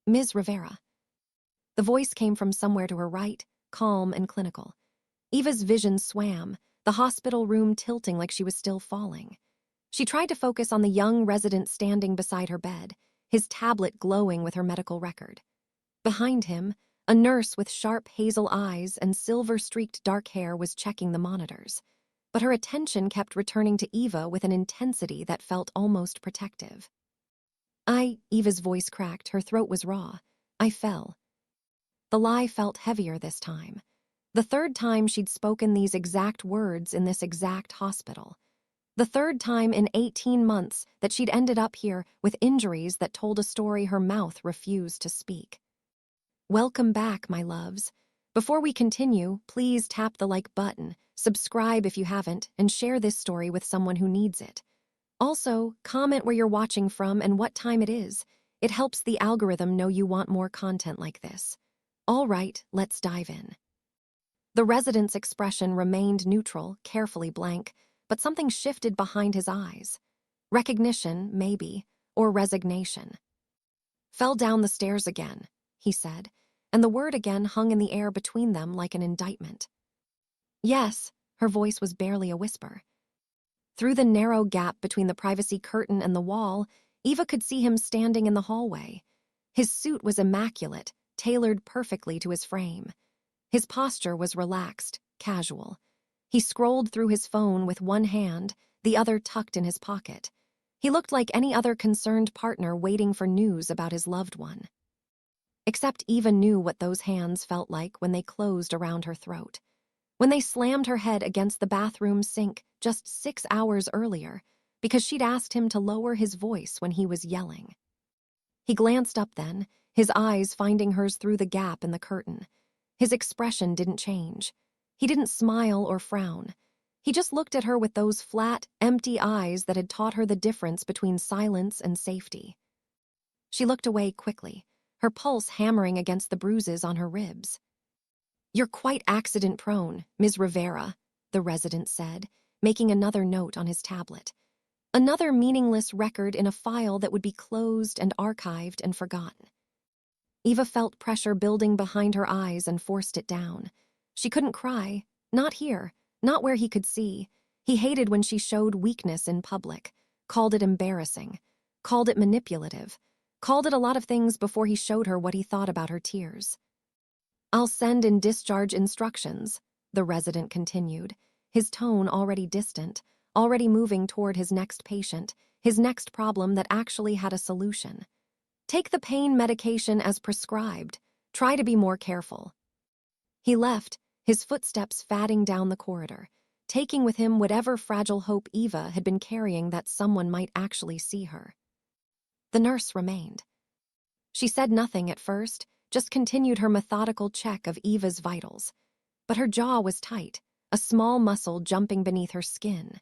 Ms. Rivera. The voice came from somewhere to her right, calm and clinical. Eva's vision swam, the hospital room tilting like she was still falling. She tried to focus on the young resident standing beside her bed, his tablet glowing with her medical record. Behind him, a nurse with sharp hazel eyes and silver-streaked dark hair was checking the monitors. But her attention kept returning to Eva with an intensity that felt almost protective. Eva's voice cracked, her throat was raw. I fell. The lie felt heavier this time. The third time she'd spoken these exact words in this exact hospital. The third time in 18 months that she'd ended up here with injuries that told a story her mouth refused to speak. Welcome back, my loves. Before we continue, please tap the like button, subscribe if you haven't, and share this story with someone who needs it. Also, comment where you're watching from and what time it is. It helps the algorithm know you want more content like this. All right, let's dive in. The resident's expression remained neutral, carefully blank, but something shifted behind his eyes. Recognition, maybe, or resignation. Fell down the stairs again, he said, and the word again hung in the air between them like an indictment. Yes, her voice was barely a whisper. Through the narrow gap between the privacy curtain and the wall, Eva could see him standing in the hallway. His suit was immaculate, tailored perfectly to his frame. His posture was relaxed, casual. He scrolled through his phone with one hand, the other tucked in his pocket. He looked like any other concerned partner waiting for news about his loved one. Except Eva knew what those hands felt like when they closed around her throat. When they slammed her head against the bathroom sink just 6 hours earlier, because she'd asked him to lower his voice when he was yelling. He glanced up then, his eyes finding hers through the gap in the curtain. His expression didn't change. He didn't smile or frown. He just looked at her with those flat, empty eyes that had taught her the difference between silence and safety. She looked away quickly, her pulse hammering against the bruises on her ribs. You're quite accident-prone, Ms. Rivera, the resident said, making another note on his tablet. Another meaningless record in a file that would be closed and archived and forgotten. Eva felt pressure building behind her eyes and forced it down. She couldn't cry, not here, not where he could see. He hated when she showed weakness in public, called it embarrassing, called it manipulative, called it a lot of things before he showed her what he thought about her tears. I'll send in discharge instructions, the resident continued, his tone already distant, already moving toward his next patient, his next problem that actually had a solution. Take the pain medication as prescribed. Try to be more careful. He left, his footsteps fatting down the corridor, taking with him whatever fragile hope Eva had been carrying that someone might actually see her. The nurse remained. She said nothing at first, just continued her methodical check of Eva's vitals. But her jaw was tight, a small muscle jumping beneath her skin.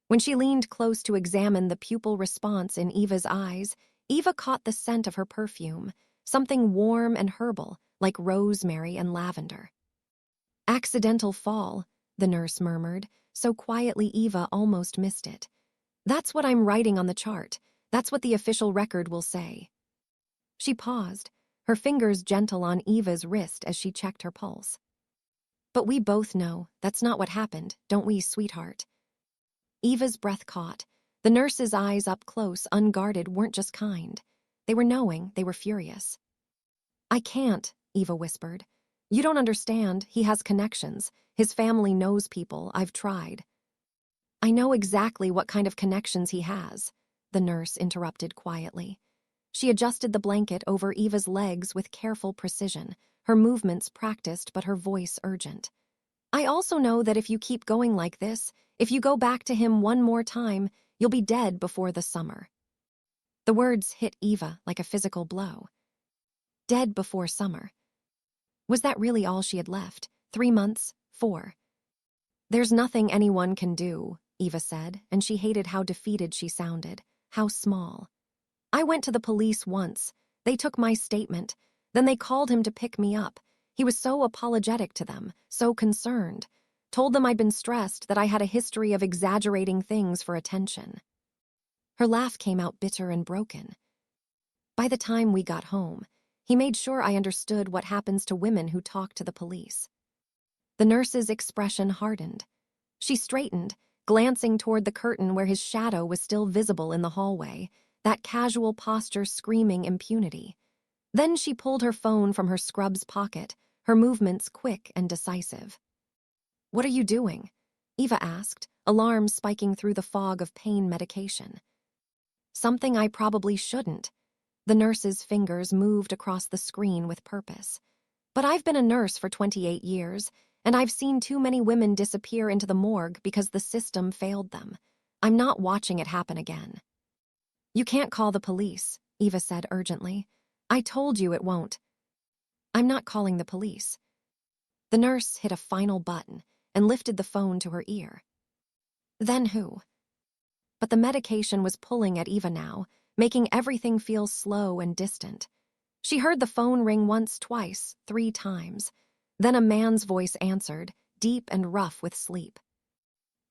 When she leaned close to examine the pupil response in Eva's eyes, Eva caught the scent of her perfume, something warm and herbal, like rosemary and lavender. Accidental fall, the nurse murmured, so quietly Eva almost missed it. That's what I'm writing on the chart. That's what the official record will say. She paused, her fingers gentle on Eva's wrist as she checked her pulse. But we both know that's not what happened, don't we, sweetheart? Eva's breath caught. The nurse's eyes up close, unguarded, weren't just kind. They were knowing, they were furious. I can't, Eva whispered. You don't understand, he has connections. His family knows people, I've tried. I know exactly what kind of connections he has, the nurse interrupted quietly. She adjusted the blanket over Eva's legs with careful precision, her movements practiced but her voice urgent. I also know that if you keep going like this, if you go back to him one more time, you'll be dead before the summer. The words hit Eva like a physical blow. Dead before summer. Was that really all she had left? 3 months? 4? There's nothing anyone can do, Eva said, and she hated how defeated she sounded, how small. I went to the police once. They took my statement. Then they called him to pick me up. He was so apologetic to them, so concerned. Told them I'd been stressed, that I had a history of exaggerating things for attention. Her laugh came out bitter and broken. By the time we got home, He made sure I understood what happens to women who talk to the police. The nurse's expression hardened. She straightened, glancing toward the curtain where his shadow was still visible in the hallway, that casual posture screaming impunity. Then she pulled her phone from her scrub's pocket, her movements quick and decisive. "What are you doing?" Eva asked, alarm spiking through the fog of pain medication. "Something I probably shouldn't." The nurse's fingers moved across the screen with purpose. "But I've been a nurse for 28 years, and I've seen too many women disappear into the morgue because the system failed them. I'm not watching it happen again." "You can't call the police," Eva said urgently. "I told you it won't." "I'm not calling the police." The nurse hit a final button and lifted the phone to her ear. "Then who?" But the medication was pulling at Eva now, making everything feel slow and distant. She heard the phone ring once, twice, 3 times. Then a man's voice answered, deep and rough with sleep.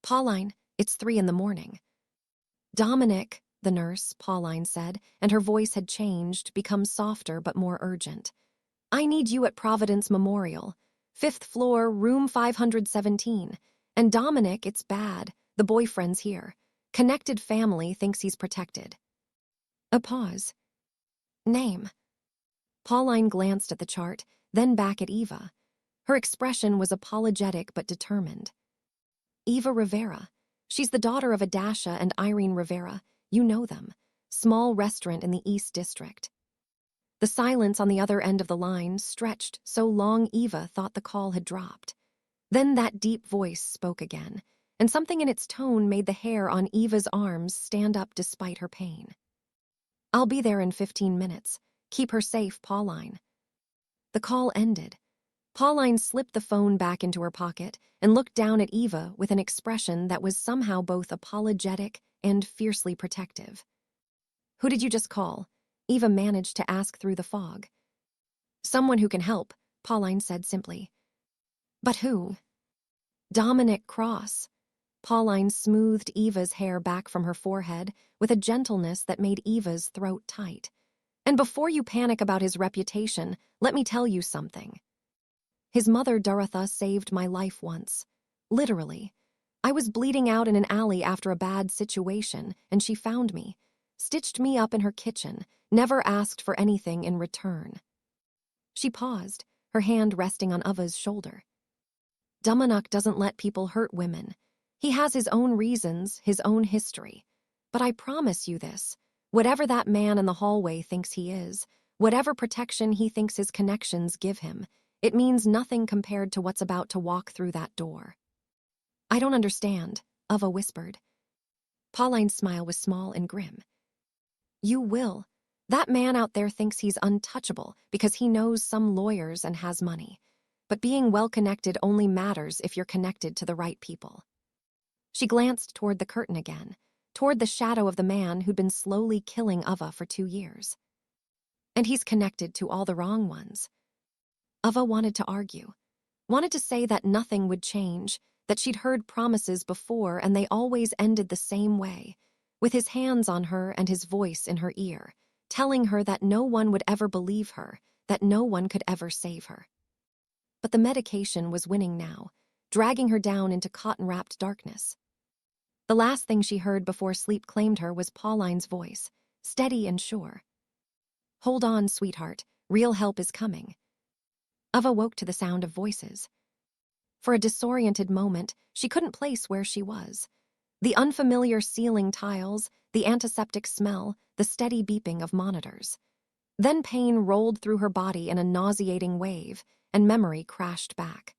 "Pauline, it's 3 in the morning." "Dominic," the nurse, Pauline said, and her voice had changed, become softer but more urgent. "I need you at Providence Memorial, 5th floor, room 517. And Dominic, it's bad. The boyfriend's here. Connected family thinks he's protected." A pause. "Name?" Pauline glanced at the chart, then back at Eva. Her expression was apologetic but determined. "Eva Rivera. She's the daughter of Adasha and Irene Rivera. You know them. Small restaurant in the East District." The silence on the other end of the line stretched so long Eva thought the call had dropped. Then that deep voice spoke again, and something in its tone made the hair on Eva's arms stand up despite her pain. "I'll be there in 15 minutes. Keep her safe, Pauline." The call ended. Pauline slipped the phone back into her pocket and looked down at Eva with an expression that was somehow both apologetic and fiercely protective. "Who did you just call?" Eva managed to ask through the fog. "Someone who can help," Pauline said simply. "But who?" "Dominic Cross." Pauline smoothed Eva's hair back from her forehead with a gentleness that made Eva's throat tight. "And before you panic about his reputation, let me tell you something. His mother, Dorotha, saved my life once. Literally. I was bleeding out in an alley after a bad situation, and she found me, stitched me up in her kitchen, never asked for anything in return." She paused, her hand resting on Ava's shoulder. "Dominic doesn't let people hurt women. He has his own reasons, his own history. But I promise you this, whatever that man in the hallway thinks he is, whatever protection he thinks his connections give him, it means nothing compared to what's about to walk through that door." "I don't understand," Ava whispered. Pauline's smile was small and grim. "You will. That man out there thinks he's untouchable because he knows some lawyers and has money. But being well-connected only matters if you're connected to the right people." She glanced toward the curtain again, toward the shadow of the man who'd been slowly killing Ava for 2 years. "And he's connected to all the wrong ones." Ava wanted to argue, wanted to say that nothing would change, that she'd heard promises before and they always ended the same way, with his hands on her and his voice in her ear, telling her that no one would ever believe her, that no one could ever save her. But the medication was winning now, dragging her down into cotton-wrapped darkness. The last thing she heard before sleep claimed her was Pauline's voice, steady and sure. "Hold on, sweetheart, real help is coming." Ava woke to the sound of voices. For a disoriented moment, she couldn't place where she was. The unfamiliar ceiling tiles, the antiseptic smell, the steady beeping of monitors. Then pain rolled through her body in a nauseating wave, and memory crashed back.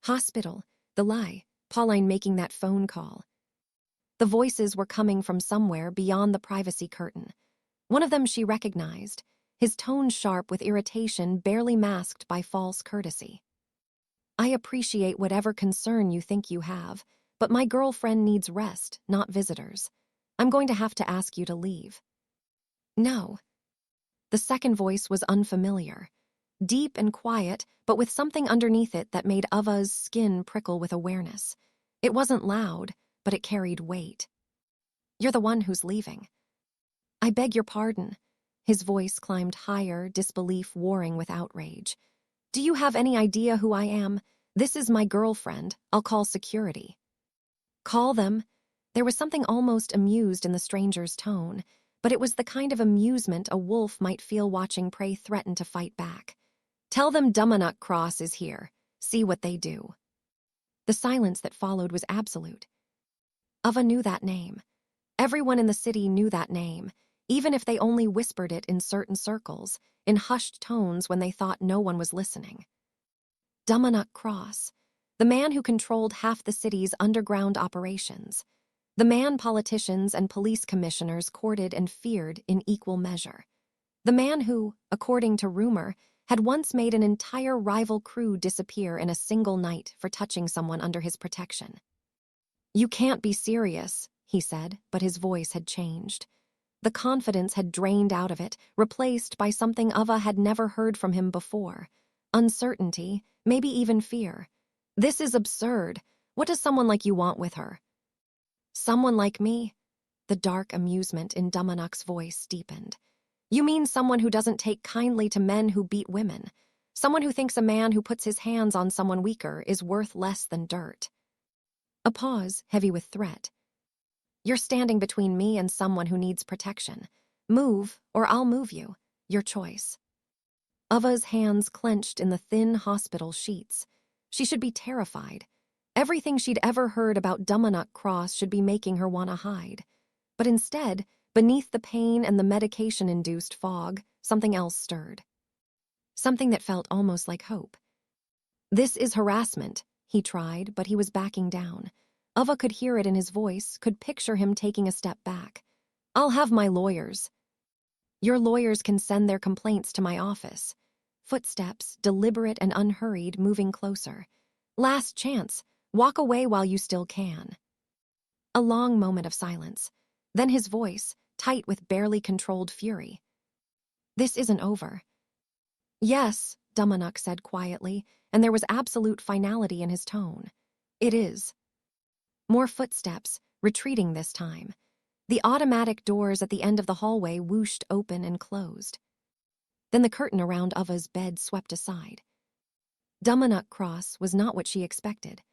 Hospital, the lie, Pauline making that phone call. The voices were coming from somewhere beyond the privacy curtain. One of them she recognized, his tone sharp with irritation barely masked by false courtesy. "I appreciate whatever concern you think you have, but my girlfriend needs rest, not visitors. I'm going to have to ask you to leave." "No." The second voice was unfamiliar, deep and quiet, but with something underneath it that made Ava's skin prickle with awareness. It wasn't loud, but it carried weight. "You're the one who's leaving." "I beg your pardon." His voice climbed higher, disbelief warring with outrage. "Do you have any idea who I am? This is my girlfriend. I'll call security." "Call them?" There was something almost amused in the stranger's tone, but it was the kind of amusement a wolf might feel watching prey threaten to fight back. "Tell them Dumanock Cross is here. See what they do." The silence that followed was absolute. Ava knew that name. Everyone in the city knew that name, even if they only whispered it in certain circles, in hushed tones when they thought no one was listening. Dumanock Cross, the man who controlled half the city's underground operations. The man politicians and police commissioners courted and feared in equal measure. The man who, according to rumor, had once made an entire rival crew disappear in a single night for touching someone under his protection. "You can't be serious," he said, but his voice had changed. The confidence had drained out of it, replaced by something Ava had never heard from him before. Uncertainty, maybe even fear. "This is absurd. What does someone like you want with her?" "Someone like me?" The dark amusement in Dumanock's voice deepened. "You mean someone who doesn't take kindly to men who beat women? Someone who thinks a man who puts his hands on someone weaker is worth less than dirt?" A pause, heavy with threat. "You're standing between me and someone who needs protection. Move, or I'll move you. Your choice." Ava's hands clenched in the thin hospital sheets. She should be terrified. Everything she'd ever heard about Dumanock Cross should be making her want to hide. But instead, beneath the pain and the medication-induced fog, something else stirred. Something that felt almost like hope. "This is harassment," he tried, but he was backing down. Ava could hear it in his voice, could picture him taking a step back. "I'll have my lawyers." "Your lawyers can send their complaints to my office." Footsteps, deliberate and unhurried, moving closer. "Last chance. Walk away while you still can." A long moment of silence. Then his voice, tight with barely controlled fury. "This isn't over." "Yes," Dumanock said quietly, and there was absolute finality in his tone. "It is." More footsteps, retreating this time. The automatic doors at the end of the hallway whooshed open and closed. Then the curtain around Ava's bed swept aside. Dumanock Cross was not what she expected.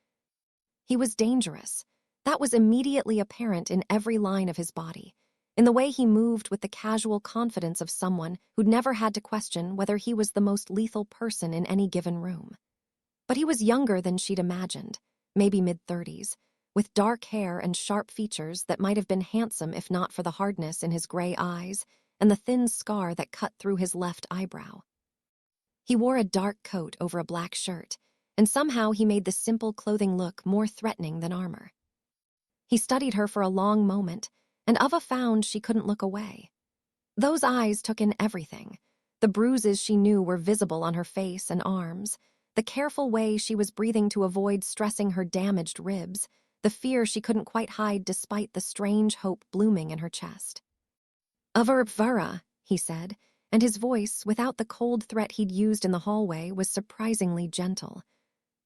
He was dangerous. That was immediately apparent in every line of his body, in the way he moved with the casual confidence of someone who'd never had to question whether he was the most lethal person in any given room. But he was younger than she'd imagined, maybe mid-30s, with dark hair and sharp features that might have been handsome if not for the hardness in his gray eyes and the thin scar that cut through his left eyebrow. He wore a dark coat over a black shirt, and somehow he made the simple clothing look more threatening than armor. He studied her for a long moment, and Ava found she couldn't look away. Those eyes took in everything. The bruises she knew were visible on her face and arms, the careful way she was breathing to avoid stressing her damaged ribs, the fear she couldn't quite hide despite the strange hope blooming in her chest. "Avarvara," he said, and his voice, without the cold threat he'd used in the hallway, was surprisingly gentle.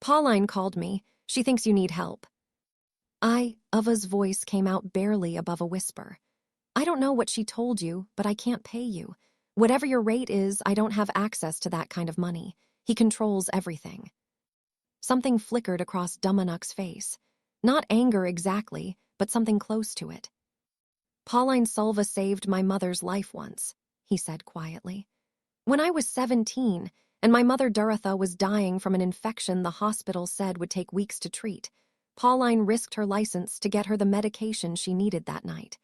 "Pauline called me. She thinks you need help." Ava's voice came out barely above a whisper. "I don't know what she told you, but I can't pay you. Whatever your rate is, I don't have access to that kind of money. He controls everything." Something flickered across Dumanock's face. Not anger exactly, but something close to it. "Pauline Sulva saved my mother's life once," he said quietly. "When I was 17, and my mother Duratha was dying from an infection the hospital said would take weeks to treat, Pauline risked her license to get her the medication she needed that night.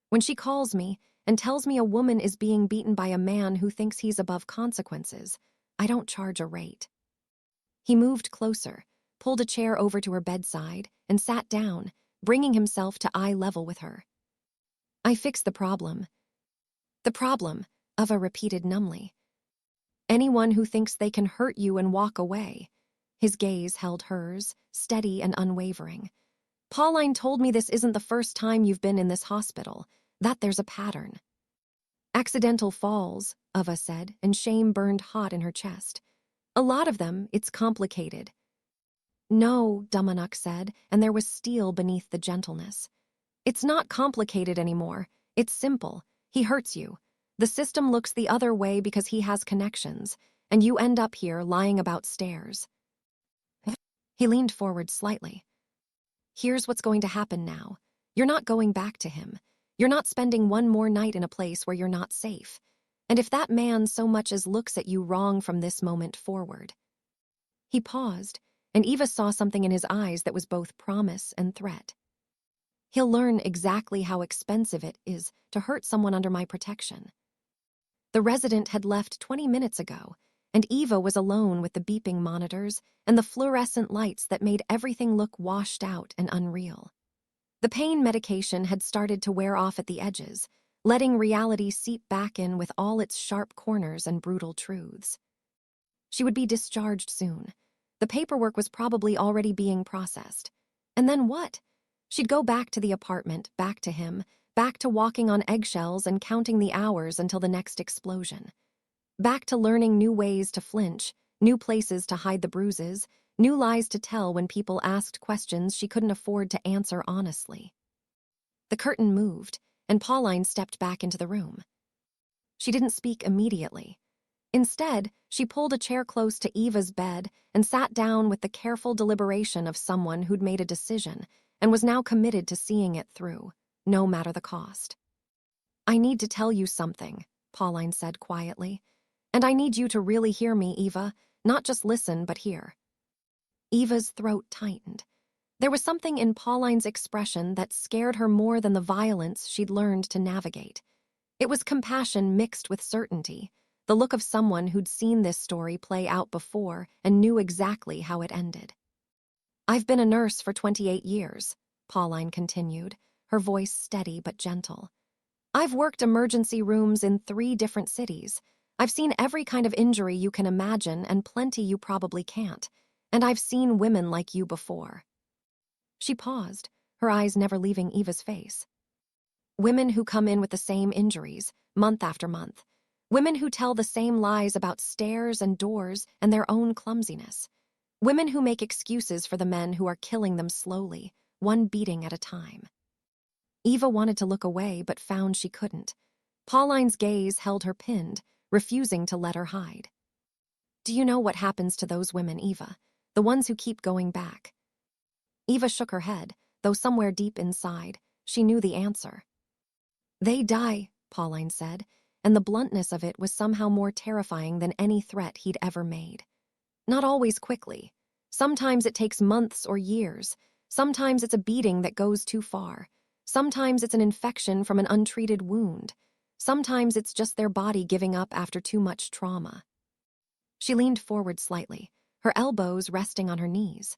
When she calls me and tells me a woman is being beaten by a man who thinks he's above consequences, I don't charge a rate." He moved closer, pulled a chair over to her bedside, and sat down, bringing himself to eye level with her. "I fixed the problem." "The problem," Ava repeated numbly. "Anyone who thinks they can hurt you and walk away." His gaze held hers, steady and unwavering. "Pauline told me this isn't the first time you've been in this hospital, that there's a pattern." "Accidental falls," Ava said, and shame burned hot in her chest. "A lot of them, it's complicated." "No," Dumanock said, and there was steel beneath the gentleness. "It's not complicated anymore. It's simple. He hurts you. The system looks the other way because he has connections, and you end up here lying about stairs. He leaned forward slightly. Here's what's going to happen now. You're not going back to him. You're not spending one more night in a place where you're not safe. And if that man so much as looks at you wrong from this moment forward. He paused, and Eva saw something in his eyes that was both promise and threat. He'll learn exactly how expensive it is to hurt someone under my protection. The resident had left 20 minutes ago, and Eva was alone with the beeping monitors and the fluorescent lights that made everything look washed out and unreal. The pain medication had started to wear off at the edges, letting reality seep back in with all its sharp corners and brutal truths. She would be discharged soon. The paperwork was probably already being processed. And then what? She'd go back to the apartment, back to him, back to walking on eggshells and counting the hours until the next explosion. Back to learning new ways to flinch, new places to hide the bruises, new lies to tell when people asked questions she couldn't afford to answer honestly. The curtain moved, and Pauline stepped back into the room. She didn't speak immediately. Instead, she pulled a chair close to Eva's bed and sat down with the careful deliberation of someone who'd made a decision and was now committed to seeing it through, no matter the cost. "I need to tell you something," Pauline said quietly. "And I need you to really hear me, Eva, not just listen, but hear." Eva's throat tightened. There was something in Pauline's expression that scared her more than the violence she'd learned to navigate. It was compassion mixed with certainty, the look of someone who'd seen this story play out before and knew exactly how it ended. "I've been a nurse for 28 years, Pauline continued, her voice steady but gentle. "I've worked emergency rooms in 3 different cities. I've seen every kind of injury you can imagine and plenty you probably can't. And I've seen women like you before." She paused, her eyes never leaving Eva's face. Women who come in with the same injuries, month after month. Women who tell the same lies about stairs and doors and their own clumsiness. Women who make excuses for the men who are killing them slowly, one beating at a time. Eva wanted to look away but found she couldn't. Pauline's gaze held her pinned, refusing to let her hide. "Do you know what happens to those women, Eva? The ones who keep going back?" Eva shook her head, though somewhere deep inside, she knew the answer. "They die," Pauline said, and the bluntness of it was somehow more terrifying than any threat he'd ever made. "Not always quickly. Sometimes it takes months or years. Sometimes it's a beating that goes too far. Sometimes it's an infection from an untreated wound. Sometimes it's just their body giving up after too much trauma." She leaned forward slightly, her elbows resting on her knees.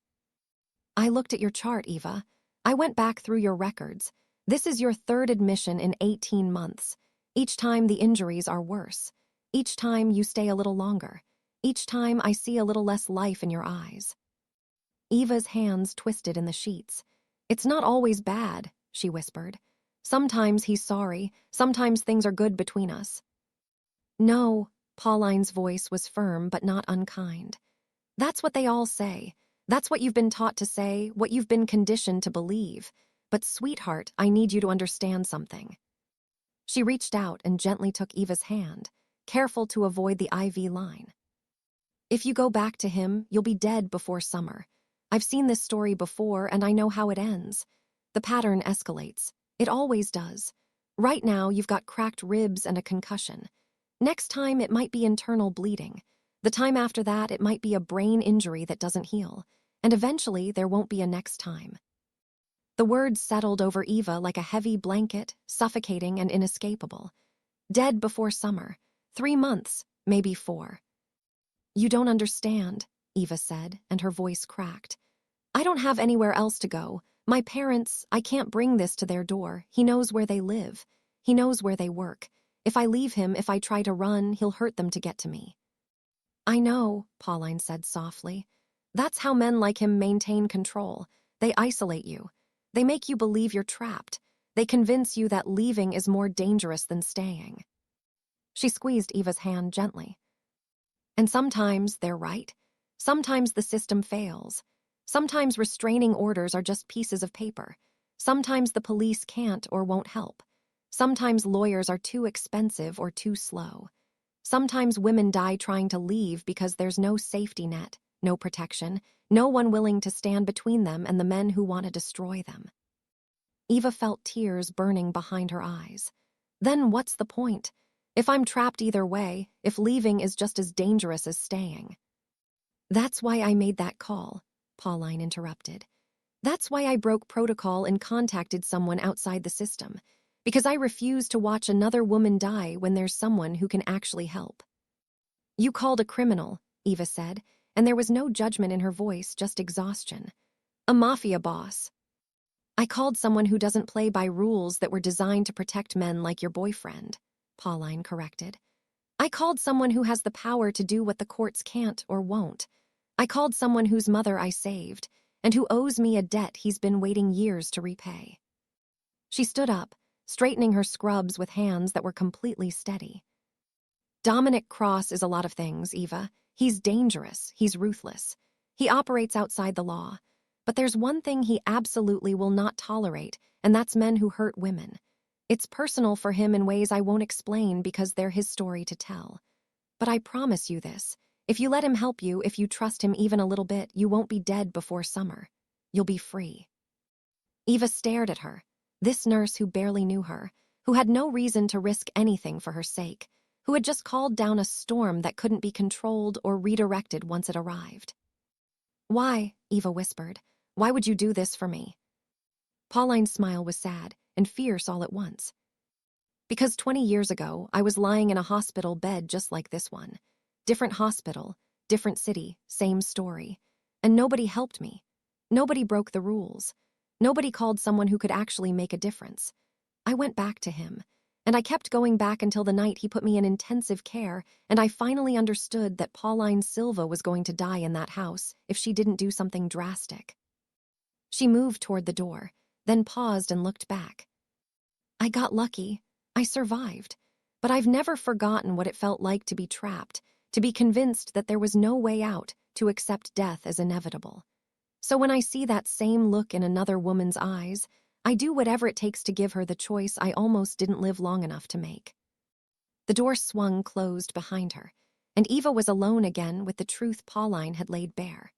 "I looked at your chart, Eva. I went back through your records. This is your 3rd admission in 18 months. Each time the injuries are worse. Each time you stay a little longer. Each time I see a little less life in your eyes." Eva's hands twisted in the sheets. "It's not always bad," she whispered. "Sometimes he's sorry. Sometimes things are good between us." "No," Pauline's voice was firm but not unkind. "That's what they all say. That's what you've been taught to say, what you've been conditioned to believe. But, sweetheart, I need you to understand something." She reached out and gently took Eva's hand, careful to avoid the IV line. "If you go back to him, you'll be dead before summer. I've seen this story before and I know how it ends. The pattern escalates. It always does. Right now, you've got cracked ribs and a concussion. Next time, it might be internal bleeding. The time after that, it might be a brain injury that doesn't heal. And eventually, there won't be a next time." The words settled over Eva like a heavy blanket, suffocating and inescapable. Dead before summer. 3 months, maybe 4. "You don't understand," Eva said, and her voice cracked. "I don't have anywhere else to go. My parents, I can't bring this to their door. He knows where they live. He knows where they work. If I leave him, if I try to run, he'll hurt them to get to me." "I know," Pauline said softly. "That's how men like him maintain control. They isolate you. They make you believe you're trapped. They convince you that leaving is more dangerous than staying." She squeezed Eva's hand gently. "And sometimes they're right. Sometimes the system fails. Sometimes restraining orders are just pieces of paper. Sometimes the police can't or won't help. Sometimes lawyers are too expensive or too slow. Sometimes women die trying to leave because there's no safety net, no protection, no one willing to stand between them and the men who want to destroy them. Eva felt tears burning behind her eyes. Then what's the point? If I'm trapped either way, if leaving is just as dangerous as staying. That's why I made that call, Pauline interrupted. That's why I broke protocol and contacted someone outside the system, because I refuse to watch another woman die when there's someone who can actually help. You called a criminal, Eva said, and there was no judgment in her voice, just exhaustion. A mafia boss. I called someone who doesn't play by rules that were designed to protect men like your boyfriend, Pauline corrected. I called someone who has the power to do what the courts can't or won't. I called someone whose mother I saved, and who owes me a debt he's been waiting years to repay. She stood up, straightening her scrubs with hands that were completely steady. Dominic Cross is a lot of things, Eva. He's dangerous, he's ruthless. He operates outside the law. But there's one thing he absolutely will not tolerate, and that's men who hurt women. It's personal for him in ways I won't explain because they're his story to tell. But I promise you this. If you let him help you, if you trust him even a little bit, you won't be dead before summer. You'll be free. Eva stared at her, this nurse who barely knew her, who had no reason to risk anything for her sake, who had just called down a storm that couldn't be controlled or redirected once it arrived. Why, Eva whispered, why would you do this for me? Pauline's smile was sad and fierce all at once. Because 20 years ago, I was lying in a hospital bed just like this one. Different hospital, different city, same story. And nobody helped me. Nobody broke the rules. Nobody called someone who could actually make a difference. I went back to him, and I kept going back until the night he put me in intensive care, and I finally understood that Pauline Silva was going to die in that house if she didn't do something drastic. She moved toward the door, then paused and looked back. I got lucky. I survived. But I've never forgotten what it felt like to be trapped, to be convinced that there was no way out, to accept death as inevitable. So when I see that same look in another woman's eyes, I do whatever it takes to give her the choice I almost didn't live long enough to make. The door swung closed behind her, and Eva was alone again with the truth Pauline had laid bare.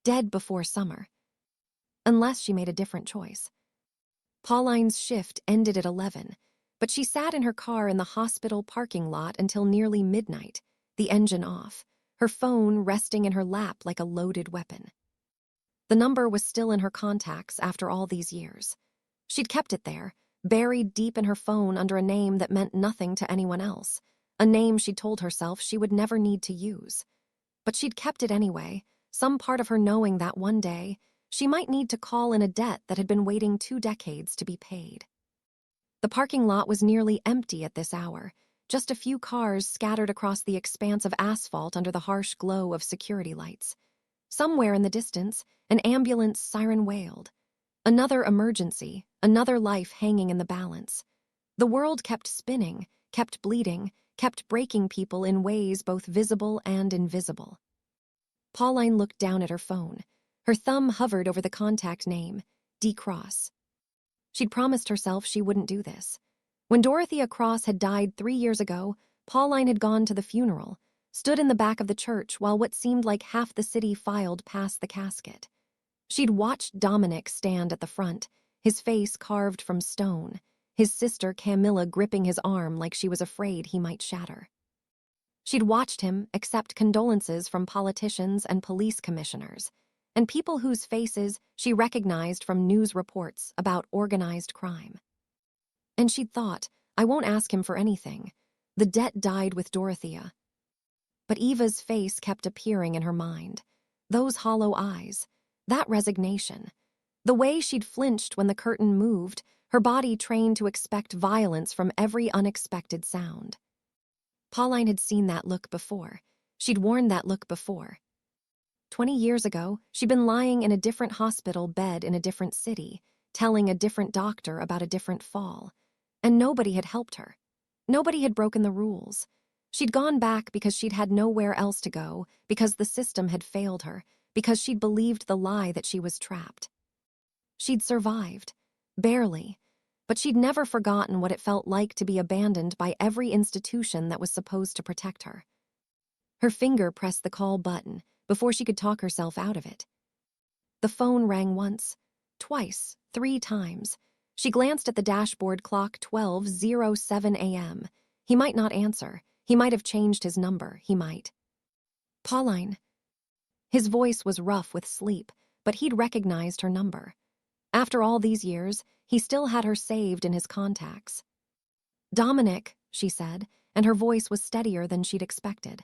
Dead before summer. Unless she made a different choice. Pauline's shift ended at 11, but she sat in her car in the hospital parking lot until nearly midnight, the engine off, her phone resting in her lap like a loaded weapon. The number was still in her contacts after all these years. She'd kept it there, buried deep in her phone under a name that meant nothing to anyone else, a name she'd told herself she would never need to use. But she'd kept it anyway, some part of her knowing that one day, she might need to call in a debt that had been waiting 2 decades to be paid. The parking lot was nearly empty at this hour, just a few cars scattered across the expanse of asphalt under the harsh glow of security lights. Somewhere in the distance, an ambulance siren wailed. Another emergency, another life hanging in the balance. The world kept spinning, kept bleeding, kept breaking people in ways both visible and invisible. Pauline looked down at her phone. Her thumb hovered over the contact name, D. Cross. She'd promised herself she wouldn't do this. When Dorothea Cross had died 3 years ago, Pauline had gone to the funeral, stood in the back of the church while what seemed like half the city filed past the casket. She'd watched Dominic stand at the front, his face carved from stone, his sister Camilla gripping his arm like she was afraid he might shatter. She'd watched him accept condolences from politicians and police commissioners, and people whose faces she recognized from news reports about organized crime. And she'd thought, I won't ask him for anything. The debt died with Dorothea. But Eva's face kept appearing in her mind. Those hollow eyes, that resignation. The way she'd flinched when the curtain moved, her body trained to expect violence from every unexpected sound. Pauline had seen that look before. She'd worn that look before. 20 years ago, she'd been lying in a different hospital bed in a different city, telling a different doctor about a different fall. And nobody had helped her. Nobody had broken the rules. She'd gone back because she'd had nowhere else to go, because the system had failed her, because she'd believed the lie that she was trapped. She'd survived. Barely. But she'd never forgotten what it felt like to be abandoned by every institution that was supposed to protect her. Her finger pressed the call button before she could talk herself out of it. The phone rang once, twice, 3 times. She glanced at the dashboard clock, 12:07 a.m. He might not answer. He might have changed his number. He might. Pauline. His voice was rough with sleep, but he'd recognized her number. After all these years, he still had her saved in his contacts. Dominic, she said, and her voice was steadier than she'd expected.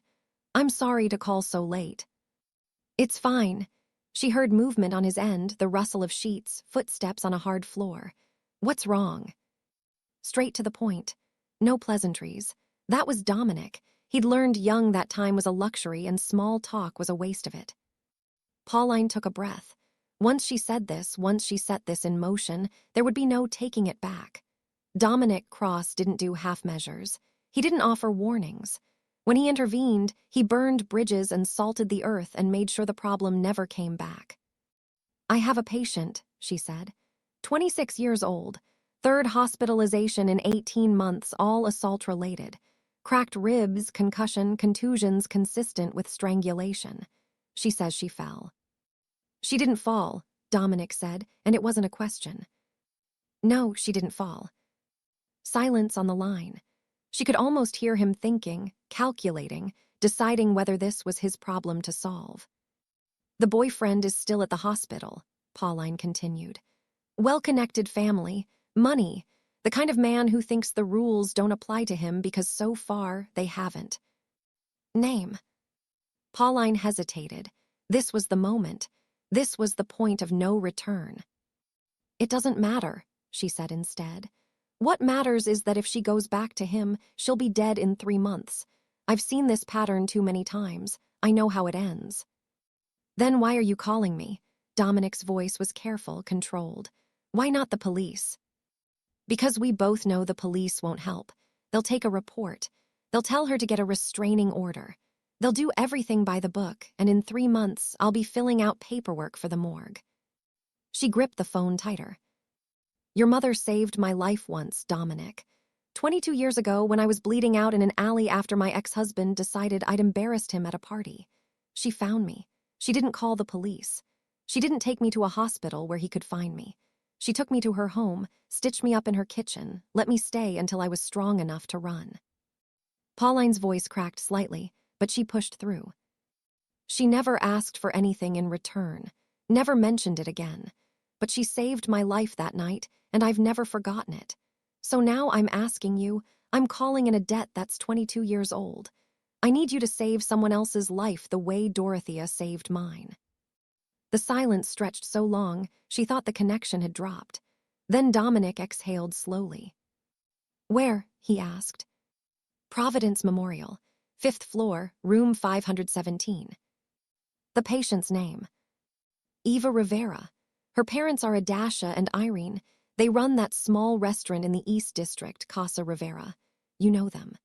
I'm sorry to call so late. It's fine. She heard movement on his end, the rustle of sheets, footsteps on a hard floor. What's wrong? Straight to the point. No pleasantries. That was Dominic. He'd learned young that time was a luxury and small talk was a waste of it. Pauline took a breath. Once she said this, once she set this in motion, there would be no taking it back. Dominic Cross didn't do half measures. He didn't offer warnings. When he intervened, he burned bridges and salted the earth and made sure the problem never came back. I have a patient, she said. 26 years old. 3rd hospitalization in 18 months, all assault-related. Cracked ribs, concussion, contusions consistent with strangulation. She says she fell. She didn't fall, Dominic said, and it wasn't a question. No, she didn't fall. Silence on the line. She could almost hear him thinking, calculating, deciding whether this was his problem to solve. The boyfriend is still at the hospital, Pauline continued. Well-connected family, money, the kind of man who thinks the rules don't apply to him because so far they haven't. Name. Pauline hesitated. This was the moment. This was the point of no return. It doesn't matter, she said instead. What matters is that if she goes back to him, she'll be dead in 3 months. I've seen this pattern too many times. I know how it ends. Then why are you calling me? Dominic's voice was careful, controlled. Why not the police? Because we both know the police won't help. They'll take a report. They'll tell her to get a restraining order. They'll do everything by the book, and in 3 months, I'll be filling out paperwork for the morgue. She gripped the phone tighter. Your mother saved my life once, Dominic. 22 years ago, when I was bleeding out in an alley after my ex-husband decided I'd embarrassed him at a party. She found me. She didn't call the police. She didn't take me to a hospital where he could find me. She took me to her home, stitched me up in her kitchen, let me stay until I was strong enough to run. Pauline's voice cracked slightly, but she pushed through. She never asked for anything in return, never mentioned it again. But she saved my life that night, and I've never forgotten it. So now I'm asking you, I'm calling in a debt that's 22 years old. I need you to save someone else's life the way Dorothea saved mine. The silence stretched so long, she thought the connection had dropped. Then Dominic exhaled slowly. Where? He asked. Providence Memorial, 5th floor, room 517. The patient's name. Eva Rivera. Her parents are Adasha and Irene. They run that small restaurant in the East District, Casa Rivera. You know them.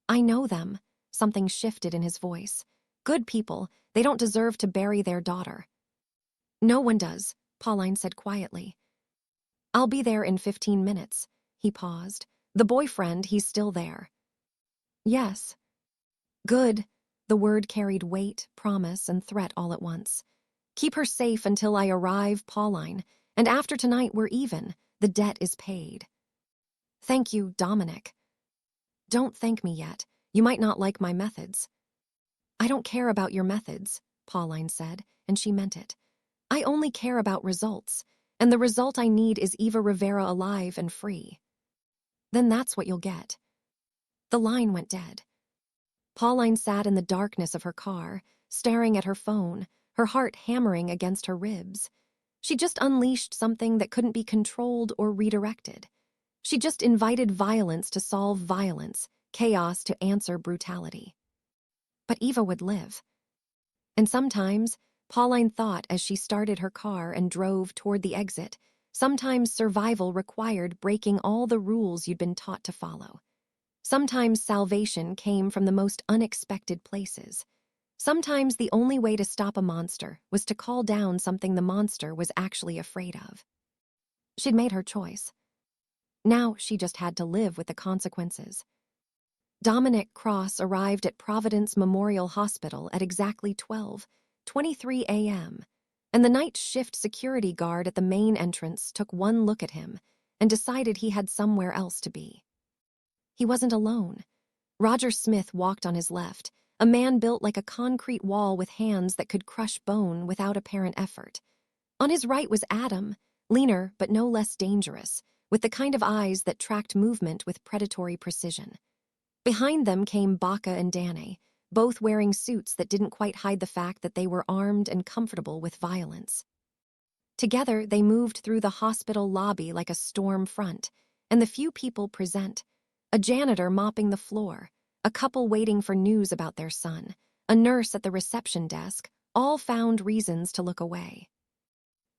I know them. Something shifted in his voice. Good people. They don't deserve to bury their daughter. No one does, Pauline said quietly. I'll be there in 15 minutes. He paused. The boyfriend, he's still there. Yes. Good. The word carried weight, promise, and threat all at once. Keep her safe until I arrive, Pauline, and after tonight we're even. The debt is paid. Thank you, Dominic. Don't thank me yet. You might not like my methods. I don't care about your methods, Pauline said, and she meant it. I only care about results, and the result I need is Eva Rivera alive and free. Then that's what you'll get. The line went dead. Pauline sat in the darkness of her car, staring at her phone, her heart hammering against her ribs. She just unleashed something that couldn't be controlled or redirected. She just invited violence to solve violence, chaos to answer brutality. But Eva would live. And sometimes, Pauline thought as she started her car and drove toward the exit, sometimes survival required breaking all the rules you'd been taught to follow. Sometimes salvation came from the most unexpected places. Sometimes the only way to stop a monster was to call down something the monster was actually afraid of. She'd made her choice. Now she just had to live with the consequences. Dominic Cross arrived at Providence Memorial Hospital at exactly 12:23 a.m., and the night shift security guard at the main entrance took one look at him and decided he had somewhere else to be. He wasn't alone. Roger Smith walked on his left, a man built like a concrete wall with hands that could crush bone without apparent effort. On his right was Adam, leaner but no less dangerous, with the kind of eyes that tracked movement with predatory precision. Behind them came Baca and Danae, both wearing suits that didn't quite hide the fact that they were armed and comfortable with violence. Together, they moved through the hospital lobby like a storm front, and the few people present, a janitor mopping the floor, a couple waiting for news about their son, a nurse at the reception desk, all found reasons to look away.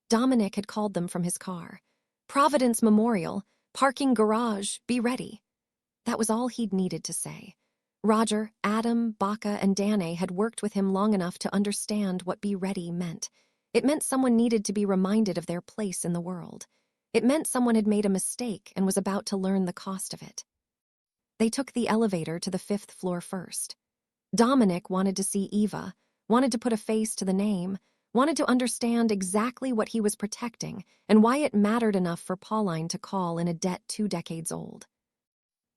Dominic had called them from his car. Providence Memorial, parking garage, be ready. That was all he'd needed to say. Roger, Adam, Baca, and Danae had worked with him long enough to understand what be ready meant. It meant someone needed to be reminded of their place in the world. It meant someone had made a mistake and was about to learn the cost of it. They took the elevator to the 5th floor first. Dominic wanted to see Eva, wanted to put a face to the name, wanted to understand exactly what he was protecting and why it mattered enough for Pauline to call in a debt 2 decades old.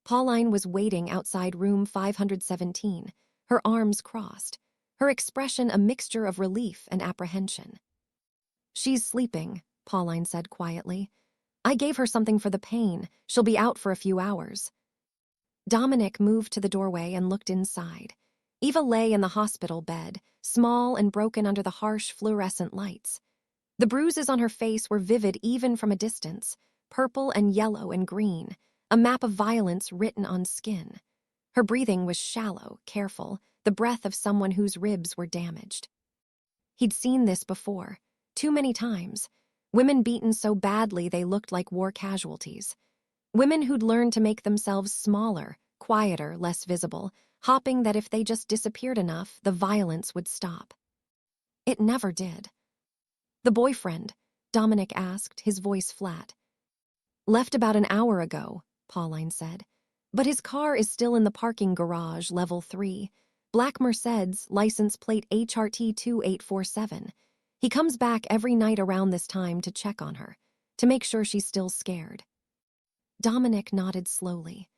Pauline was waiting outside room 517, her arms crossed, her expression a mixture of relief and apprehension. "She's sleeping," Pauline said quietly. "I gave her something for the pain. She'll be out for a few hours." Dominic moved to the doorway and looked inside. Eva lay in the hospital bed, small and broken under the harsh fluorescent lights. The bruises on her face were vivid even from a distance, purple and yellow and green, a map of violence written on skin. Her breathing was shallow, careful, the breath of someone whose ribs were damaged. He'd seen this before, too many times. Women beaten so badly they looked like war casualties. Women who'd learned to make themselves smaller, quieter, less visible, hoping that if they just disappeared enough, the violence would stop. It never did. "The boyfriend?" Dominic asked, his voice flat. "Left about an hour ago," Pauline said. "But his car is still in the parking garage, level 3. Black Mercedes, license plate HRT 2847. He comes back every night around this time to check on her, to make sure she's still scared." Dominic nodded slowly.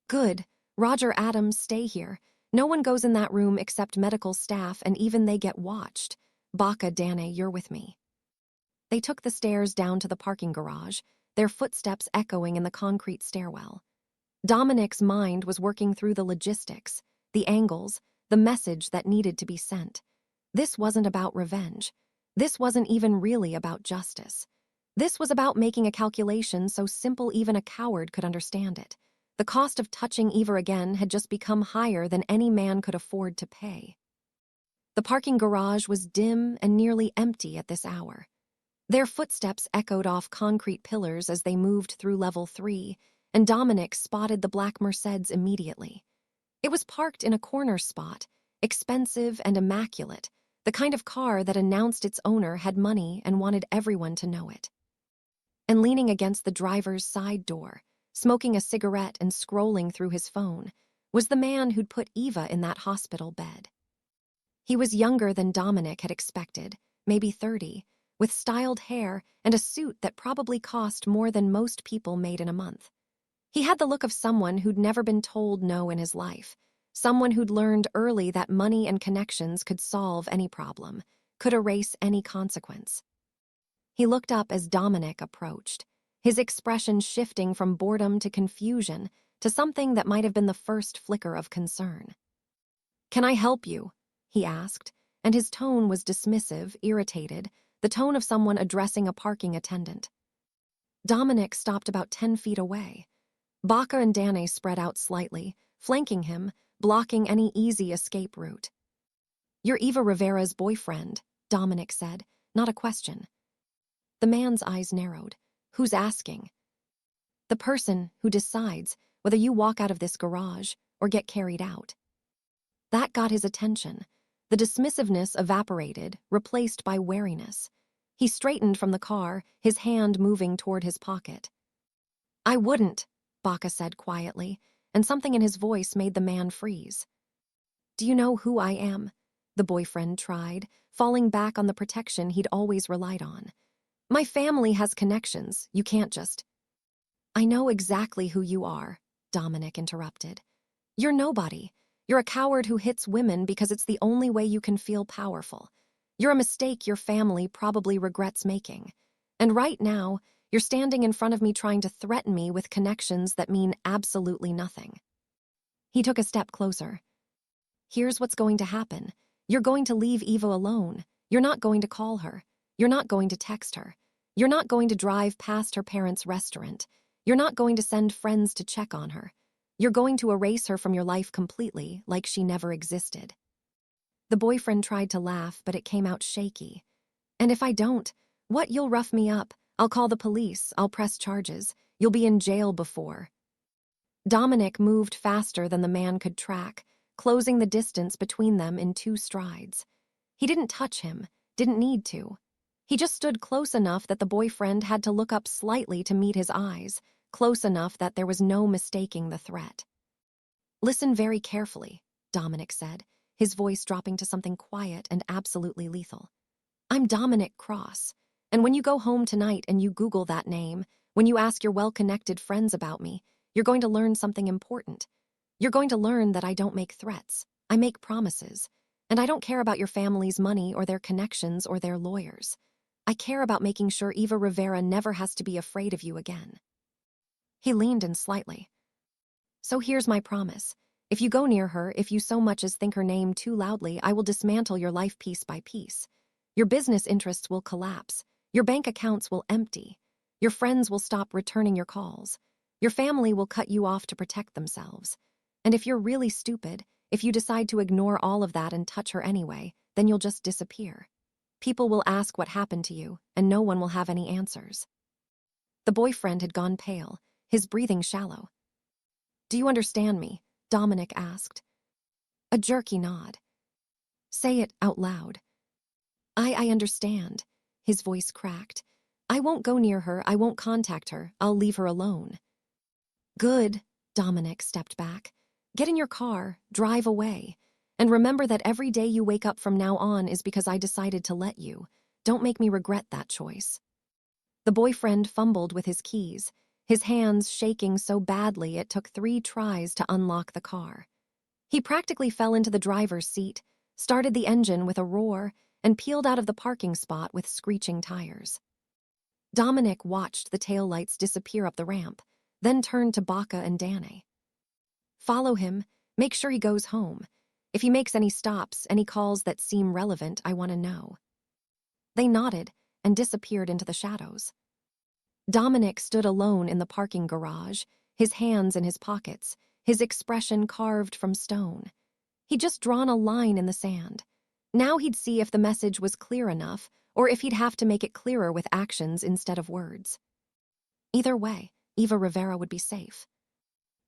"Good. Roger, Adams, stay here. No one goes in that room except medical staff, and even they get watched. Baca, Danae, you're with me." They took the stairs down to the parking garage, their footsteps echoing in the concrete stairwell. Dominic's mind was working through the logistics, the angles, the message that needed to be sent. This wasn't about revenge. This wasn't even really about justice. This was about making a calculation so simple even a coward could understand it. The cost of touching Eva again had just become higher than any man could afford to pay. The parking garage was dim and nearly empty at this hour. Their footsteps echoed off concrete pillars as they moved through level 3, and Dominic spotted the black Mercedes immediately. It was parked in a corner spot, expensive and immaculate, the kind of car that announced its owner had money and wanted everyone to know it. And leaning against the driver's side door, smoking a cigarette and scrolling through his phone, was the man who'd put Eva in that hospital bed. He was younger than Dominic had expected, maybe 30, with styled hair and a suit that probably cost more than most people made in a month. He had the look of someone who'd never been told no in his life, someone who'd learned early that money and connections could solve any problem, could erase any consequence. He looked up as Dominic approached, his expression shifting from boredom to confusion to something that might have been the first flicker of concern. "Can I help you?" he asked, and his tone was dismissive, irritated, the tone of someone addressing a parking attendant. Dominic stopped about 10 feet away. Baca and Danae spread out slightly, flanking him, blocking any easy escape route. "You're Eva Rivera's boyfriend," Dominic said, not a question. The man's eyes narrowed. "Who's asking?" "The person who decides whether you walk out of this garage or get carried out." That got his attention. The dismissiveness evaporated, replaced by wariness. He straightened from the car, his hand moving toward his pocket. I wouldn't, Baca said quietly, and something in his voice made the man freeze. Do you know who I am? The boyfriend tried, falling back on the protection he'd always relied on. My family has connections, you can't just… I know exactly who you are, Dominic interrupted. You're nobody. You're a coward who hits women because it's the only way you can feel powerful. You're a mistake your family probably regrets making. And right now, you're standing in front of me trying to threaten me with connections that mean absolutely nothing. He took a step closer. Here's what's going to happen. You're going to leave Eva alone. You're not going to call her. You're not going to text her. You're not going to drive past her parents' restaurant. You're not going to send friends to check on her. You're going to erase her from your life completely, like she never existed. The boyfriend tried to laugh, but it came out shaky. And if I don't, what? You'll rough me up. I'll call the police. I'll press charges. You'll be in jail before. Dominic moved faster than the man could track, closing the distance between them in 2 strides. He didn't touch him, didn't need to. He just stood close enough that the boyfriend had to look up slightly to meet his eyes, close enough that there was no mistaking the threat. Listen very carefully, Dominic said, his voice dropping to something quiet and absolutely lethal. I'm Dominic Cross, and when you go home tonight and you Google that name, when you ask your well-connected friends about me, you're going to learn something important. You're going to learn that I don't make threats. I make promises. And I don't care about your family's money or their connections or their lawyers. I care about making sure Eva Rivera never has to be afraid of you again. He leaned in slightly. So here's my promise. If you go near her, if you so much as think her name too loudly, I will dismantle your life piece by piece. Your business interests will collapse. Your bank accounts will empty. Your friends will stop returning your calls. Your family will cut you off to protect themselves. And if you're really stupid, if you decide to ignore all of that and touch her anyway, then you'll just disappear. People will ask what happened to you, and no one will have any answers. The boyfriend had gone pale, his breathing shallow. Do you understand me? Dominic asked. A jerky nod. Say it out loud. I understand. His voice cracked. I won't go near her, I won't contact her, I'll leave her alone. Good, Dominic stepped back. Get in your car, drive away. And remember that every day you wake up from now on is because I decided to let you. Don't make me regret that choice. The boyfriend fumbled with his keys, his hands shaking so badly it took 3 tries to unlock the car. He practically fell into the driver's seat, started the engine with a roar, and peeled out of the parking spot with screeching tires. Dominic watched the taillights disappear up the ramp, then turned to Baca and Danny. Follow him, make sure he goes home. If he makes any stops, any calls that seem relevant, I want to know. They nodded and disappeared into the shadows. Dominic stood alone in the parking garage, his hands in his pockets, his expression carved from stone. He'd just drawn a line in the sand. Now he'd see if the message was clear enough, or if he'd have to make it clearer with actions instead of words. Either way, Eva Rivera would be safe.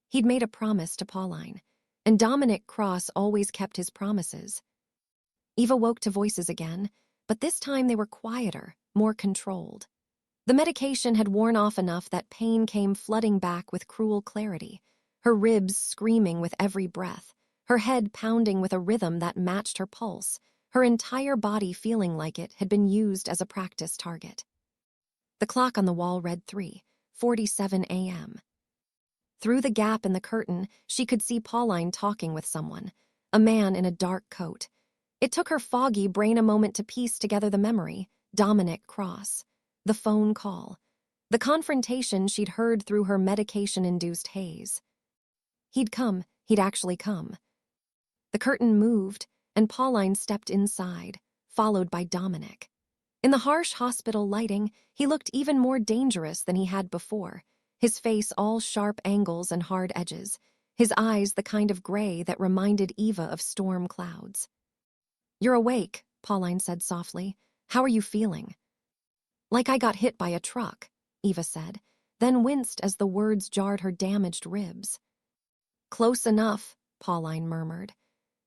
He'd made a promise to Pauline, and Dominic Cross always kept his promises. Eva woke to voices again, but this time they were quieter, more controlled. The medication had worn off enough that pain came flooding back with cruel clarity, her ribs screaming with every breath, her head pounding with a rhythm that matched her pulse, her entire body feeling like it had been used as a practice target. The clock on the wall read 3:47 a.m. Through the gap in the curtain, she could see Pauline talking with someone, a man in a dark coat. It took her foggy brain a moment to piece together the memory, Dominic Cross, the phone call, the confrontation she'd heard through her medication-induced haze. He'd come, he'd actually come. The curtain moved, and Pauline stepped inside, followed by Dominic. In the harsh hospital lighting, he looked even more dangerous than he had before, his face all sharp angles and hard edges, his eyes the kind of gray that reminded Eva of storm clouds. You're awake, Pauline said softly. How are you feeling? Like I got hit by a truck, Eva said, then winced as the words jarred her damaged ribs. Close enough, Pauline murmured.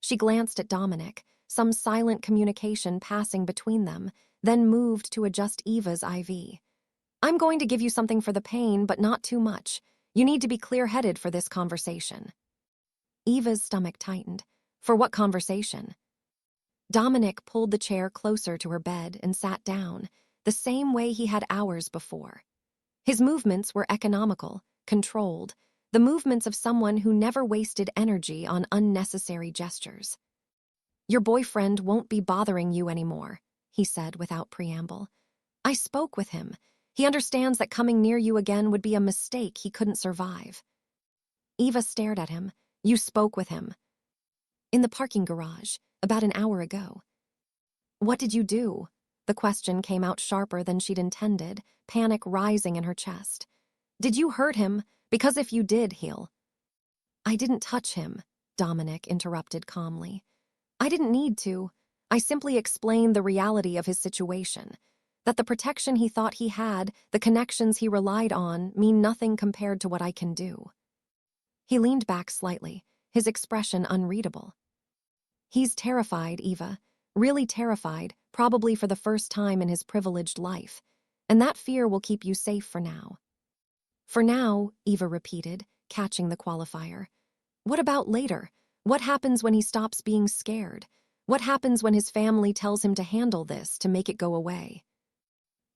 She glanced at Dominic, some silent communication passing between them, then moved to adjust Eva's IV. I'm going to give you something for the pain, but not too much. You need to be clear-headed for this conversation. Eva's stomach tightened. For what conversation? Dominic pulled the chair closer to her bed and sat down, the same way he had hours before. His movements were economical, controlled, the movements of someone who never wasted energy on unnecessary gestures. Your boyfriend won't be bothering you anymore, he said without preamble. I spoke with him. He understands that coming near you again would be a mistake he couldn't survive. Eva stared at him. You spoke with him. In the parking garage, about an hour ago. What did you do? The question came out sharper than she'd intended, panic rising in her chest. Did you hurt him? Because if you did, I didn't touch him, Dominic interrupted calmly. I didn't need to. I simply explained the reality of his situation. That the protection he thought he had, the connections he relied on, mean nothing compared to what I can do. He leaned back slightly, his expression unreadable. He's terrified, Eva. Really terrified, probably for the first time in his privileged life. And that fear will keep you safe for now. For now, Eva repeated, catching the qualifier. What about later? What happens when he stops being scared? What happens when his family tells him to handle this, to make it go away?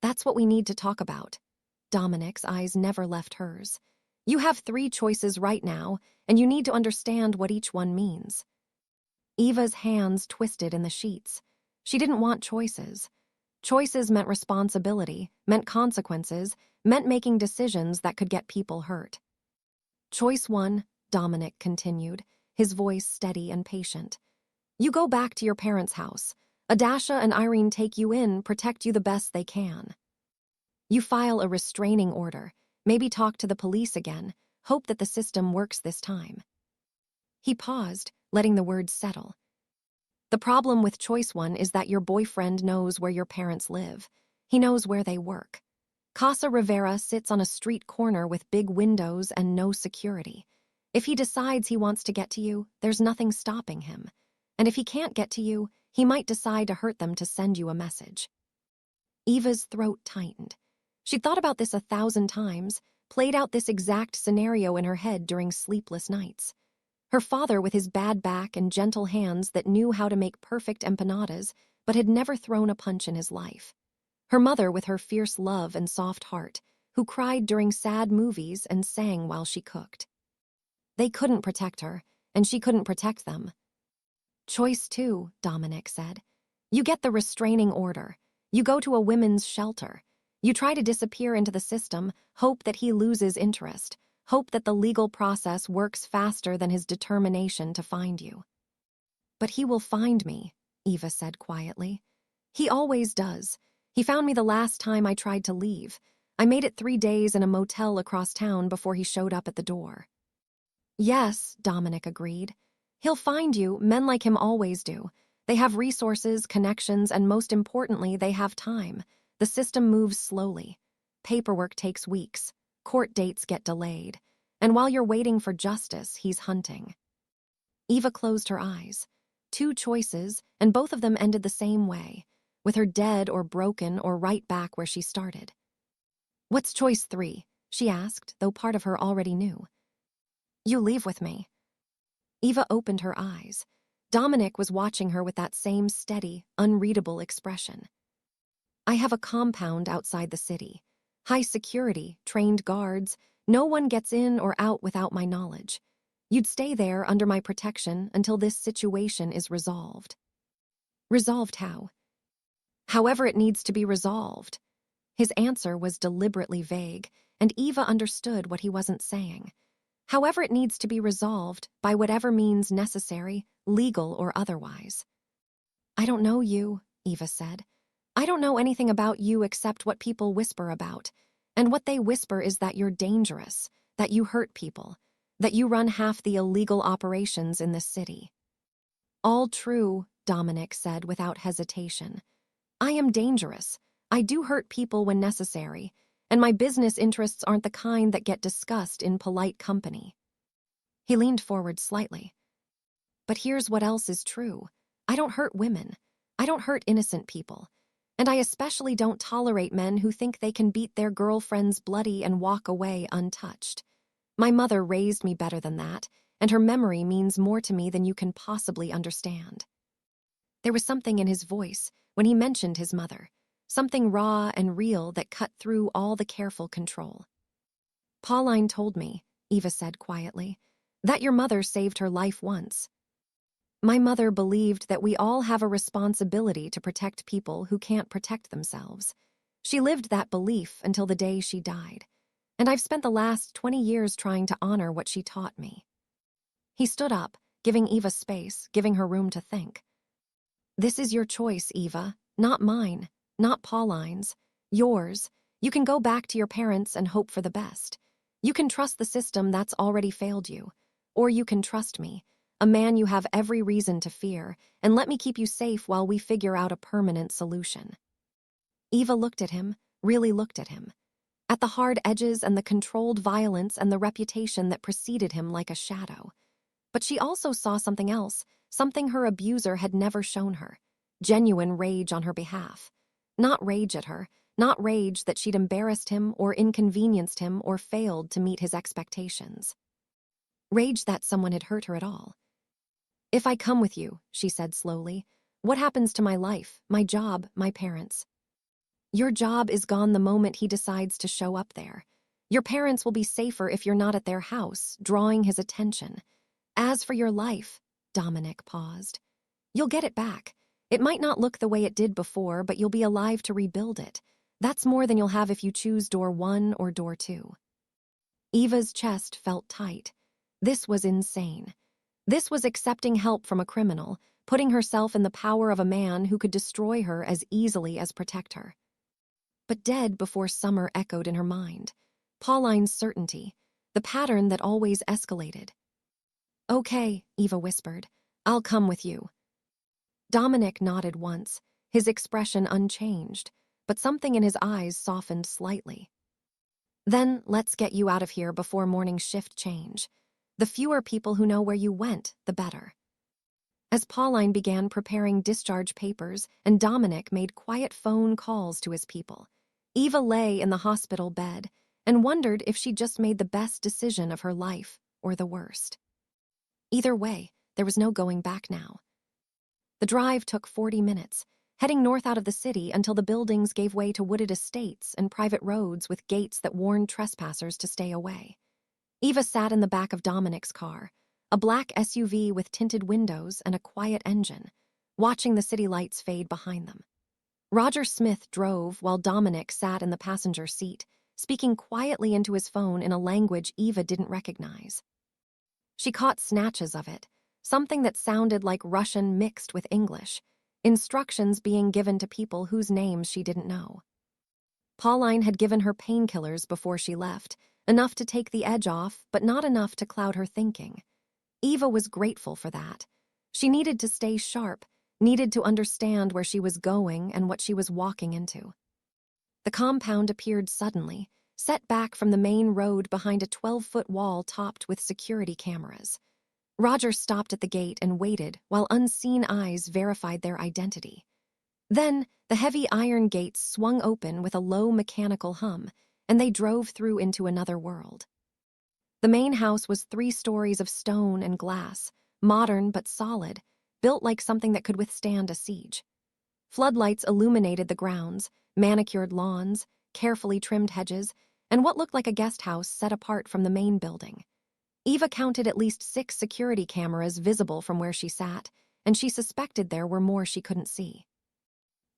That's what we need to talk about. Dominic's eyes never left hers. You have 3 choices right now, and you need to understand what each one means. Eva's hands twisted in the sheets. She didn't want choices. Choices meant responsibility, meant consequences, meant making decisions that could get people hurt. Choice 1, Dominic continued, his voice steady and patient. You go back to your parents' house. Adasha and Irene take you in, protect you the best they can. You file a restraining order, maybe talk to the police again, hope that the system works this time. He paused, letting the words settle. The problem with choice 1 is that your boyfriend knows where your parents live. He knows where they work. Casa Rivera sits on a street corner with big windows and no security. If he decides he wants to get to you, there's nothing stopping him. And if he can't get to you, he might decide to hurt them to send you a message. Eva's throat tightened. She'd thought about this 1,000 times, played out this exact scenario in her head during sleepless nights. Her father with his bad back and gentle hands that knew how to make perfect empanadas, but had never thrown a punch in his life. Her mother with her fierce love and soft heart, who cried during sad movies and sang while she cooked. They couldn't protect her, and she couldn't protect them. Choice 2, Dominic said. You get the restraining order. You go to a women's shelter. You try to disappear into the system, hope that he loses interest, hope that the legal process works faster than his determination to find you. But he will find me, Eva said quietly. He always does. He found me the last time I tried to leave. I made it 3 days in a motel across town before he showed up at the door. Yes, Dominic agreed. He'll find you, men like him always do. They have resources, connections, and most importantly, they have time. The system moves slowly. Paperwork takes weeks. Court dates get delayed. And while you're waiting for justice, he's hunting. Eva closed her eyes. 2 choices, and both of them ended the same way, with her dead or broken or right back where she started. What's choice 3? She asked, though part of her already knew. You leave with me. Eva opened her eyes. Dominic was watching her with that same steady, unreadable expression. I have a compound outside the city. High security, trained guards. No one gets in or out without my knowledge. You'd stay there under my protection until this situation is resolved. Resolved how? However it needs to be resolved. His answer was deliberately vague, and Eva understood what he wasn't saying. However it needs to be resolved, by whatever means necessary, legal or otherwise. I don't know you, Eva said. I don't know anything about you except what people whisper about. And what they whisper is that you're dangerous, that you hurt people, that you run half the illegal operations in this city. All true, Dominic said without hesitation. I am dangerous. I do hurt people when necessary, and my business interests aren't the kind that get discussed in polite company. He leaned forward slightly. But here's what else is true. I don't hurt women. I don't hurt innocent people. And I especially don't tolerate men who think they can beat their girlfriends bloody and walk away untouched. My mother raised me better than that, and her memory means more to me than you can possibly understand." There was something in his voice when he mentioned his mother, something raw and real that cut through all the careful control. "Pauline told me," Eva said quietly, "that your mother saved her life once. My mother believed that we all have a responsibility to protect people who can't protect themselves. She lived that belief until the day she died, and I've spent the last 20 years trying to honor what she taught me." He stood up, giving Eva space, giving her room to think. "This is your choice, Eva, not mine, not Pauline's. Yours. You can go back to your parents and hope for the best. You can trust the system that's already failed you. Or you can trust me, a man you have every reason to fear, and let me keep you safe while we figure out a permanent solution." Eva looked at him, really looked at him. At the hard edges and the controlled violence and the reputation that preceded him like a shadow. But she also saw something else, something her abuser had never shown her. Genuine rage on her behalf. Not rage at her, not rage that she'd embarrassed him or inconvenienced him or failed to meet his expectations. Rage that someone had hurt her at all. "If I come with you," she said slowly, "what happens to my life, my job, my parents?" "Your job is gone the moment he decides to show up there. Your parents will be safer if you're not at their house, drawing his attention. As for your life," Dominic paused, "you'll get it back. It might not look the way it did before, but you'll be alive to rebuild it. That's more than you'll have if you choose door 1 or door 2. Eva's chest felt tight. This was insane. This was accepting help from a criminal, putting herself in the power of a man who could destroy her as easily as protect her. But dead before summer echoed in her mind. Pauline's certainty, the pattern that always escalated. "Okay," Eva whispered. "I'll come with you." Dominic nodded once, his expression unchanged, but something in his eyes softened slightly. "Then let's get you out of here before morning shift change. The fewer people who know where you went, the better." As Pauline began preparing discharge papers and Dominic made quiet phone calls to his people, Eva lay in the hospital bed and wondered if she'd just made the best decision of her life or the worst. Either way, there was no going back now. The drive took 40 minutes, heading north out of the city until the buildings gave way to wooded estates and private roads with gates that warned trespassers to stay away. Eva sat in the back of Dominic's car, a black SUV with tinted windows and a quiet engine, watching the city lights fade behind them. Roger Smith drove while Dominic sat in the passenger seat, speaking quietly into his phone in a language Eva didn't recognize. She caught snatches of it, something that sounded like Russian mixed with English, instructions being given to people whose names she didn't know. Pauline had given her painkillers before she left, enough to take the edge off, but not enough to cloud her thinking. Eva was grateful for that. She needed to stay sharp, needed to understand where she was going and what she was walking into. The compound appeared suddenly, set back from the main road behind a 12-foot wall topped with security cameras. Roger stopped at the gate and waited while unseen eyes verified their identity. Then, the heavy iron gates swung open with a low mechanical hum, and they drove through into another world. The main house was 3 stories of stone and glass, modern but solid, built like something that could withstand a siege. Floodlights illuminated the grounds, manicured lawns, carefully trimmed hedges, and what looked like a guest house set apart from the main building. Eva counted at least 6 security cameras visible from where she sat, and she suspected there were more she couldn't see.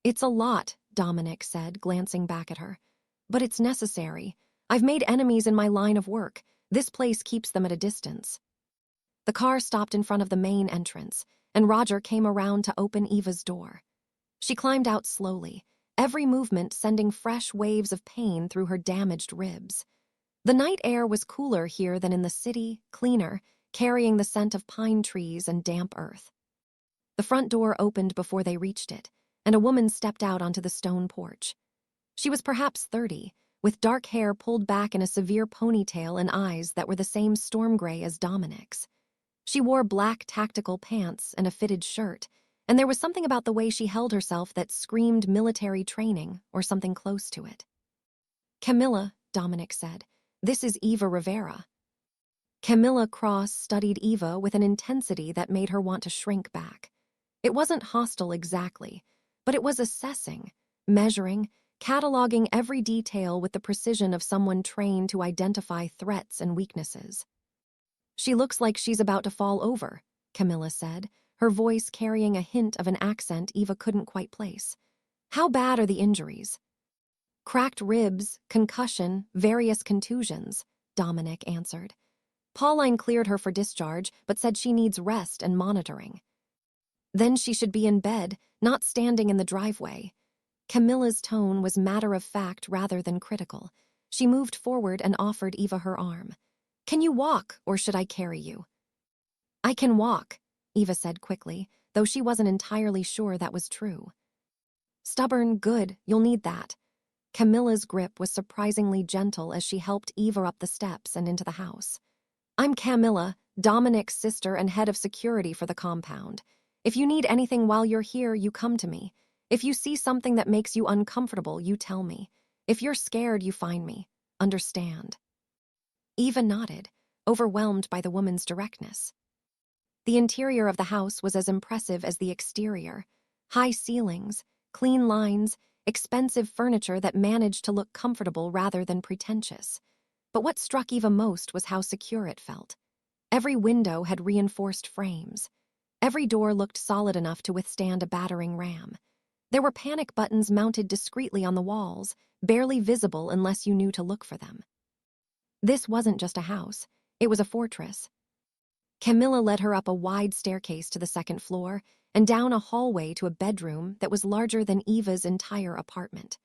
"It's a lot," Dominic said, glancing back at her. "But it's necessary. I've made enemies in my line of work. This place keeps them at a distance." The car stopped in front of the main entrance, and Roger came around to open Eva's door. She climbed out slowly, every movement sending fresh waves of pain through her damaged ribs. The night air was cooler here than in the city, cleaner, carrying the scent of pine trees and damp earth. The front door opened before they reached it, and a woman stepped out onto the stone porch. She was perhaps 30, with dark hair pulled back in a severe ponytail and eyes that were the same storm gray as Dominic's. She wore black tactical pants and a fitted shirt, and there was something about the way she held herself that screamed military training or something close to it. "Camilla," Dominic said, "this is Eva Rivera." Camilla Cross studied Eva with an intensity that made her want to shrink back. It wasn't hostile exactly, but it was assessing, measuring, cataloging every detail with the precision of someone trained to identify threats and weaknesses. "She looks like she's about to fall over," Camilla said, her voice carrying a hint of an accent Eva couldn't quite place. "How bad are the injuries?" "Cracked ribs, concussion, various contusions," Dominic answered. "Pauline cleared her for discharge, but said she needs rest and monitoring." "Then she should be in bed, not standing in the driveway." Camilla's tone was matter-of-fact rather than critical. She moved forward and offered Eva her arm. "Can you walk, or should I carry you?" "I can walk," Eva said quickly, though she wasn't entirely sure that was true. "Stubborn, good, you'll need that." Camilla's grip was surprisingly gentle as she helped Eva up the steps and into the house. "I'm Camilla, Dominic's sister and head of security for the compound. If you need anything while you're here, you come to me. If you see something that makes you uncomfortable, you tell me. If you're scared, you find me. Understand?" Eva nodded, overwhelmed by the woman's directness. The interior of the house was as impressive as the exterior. High ceilings, clean lines, expensive furniture that managed to look comfortable rather than pretentious. But what struck Eva most was how secure it felt. Every window had reinforced frames. Every door looked solid enough to withstand a battering ram. There were panic buttons mounted discreetly on the walls, barely visible unless you knew to look for them. This wasn't just a house, it was a fortress. Camilla led her up a wide staircase to the second floor and down a hallway to a bedroom that was larger than Eva's entire apartment.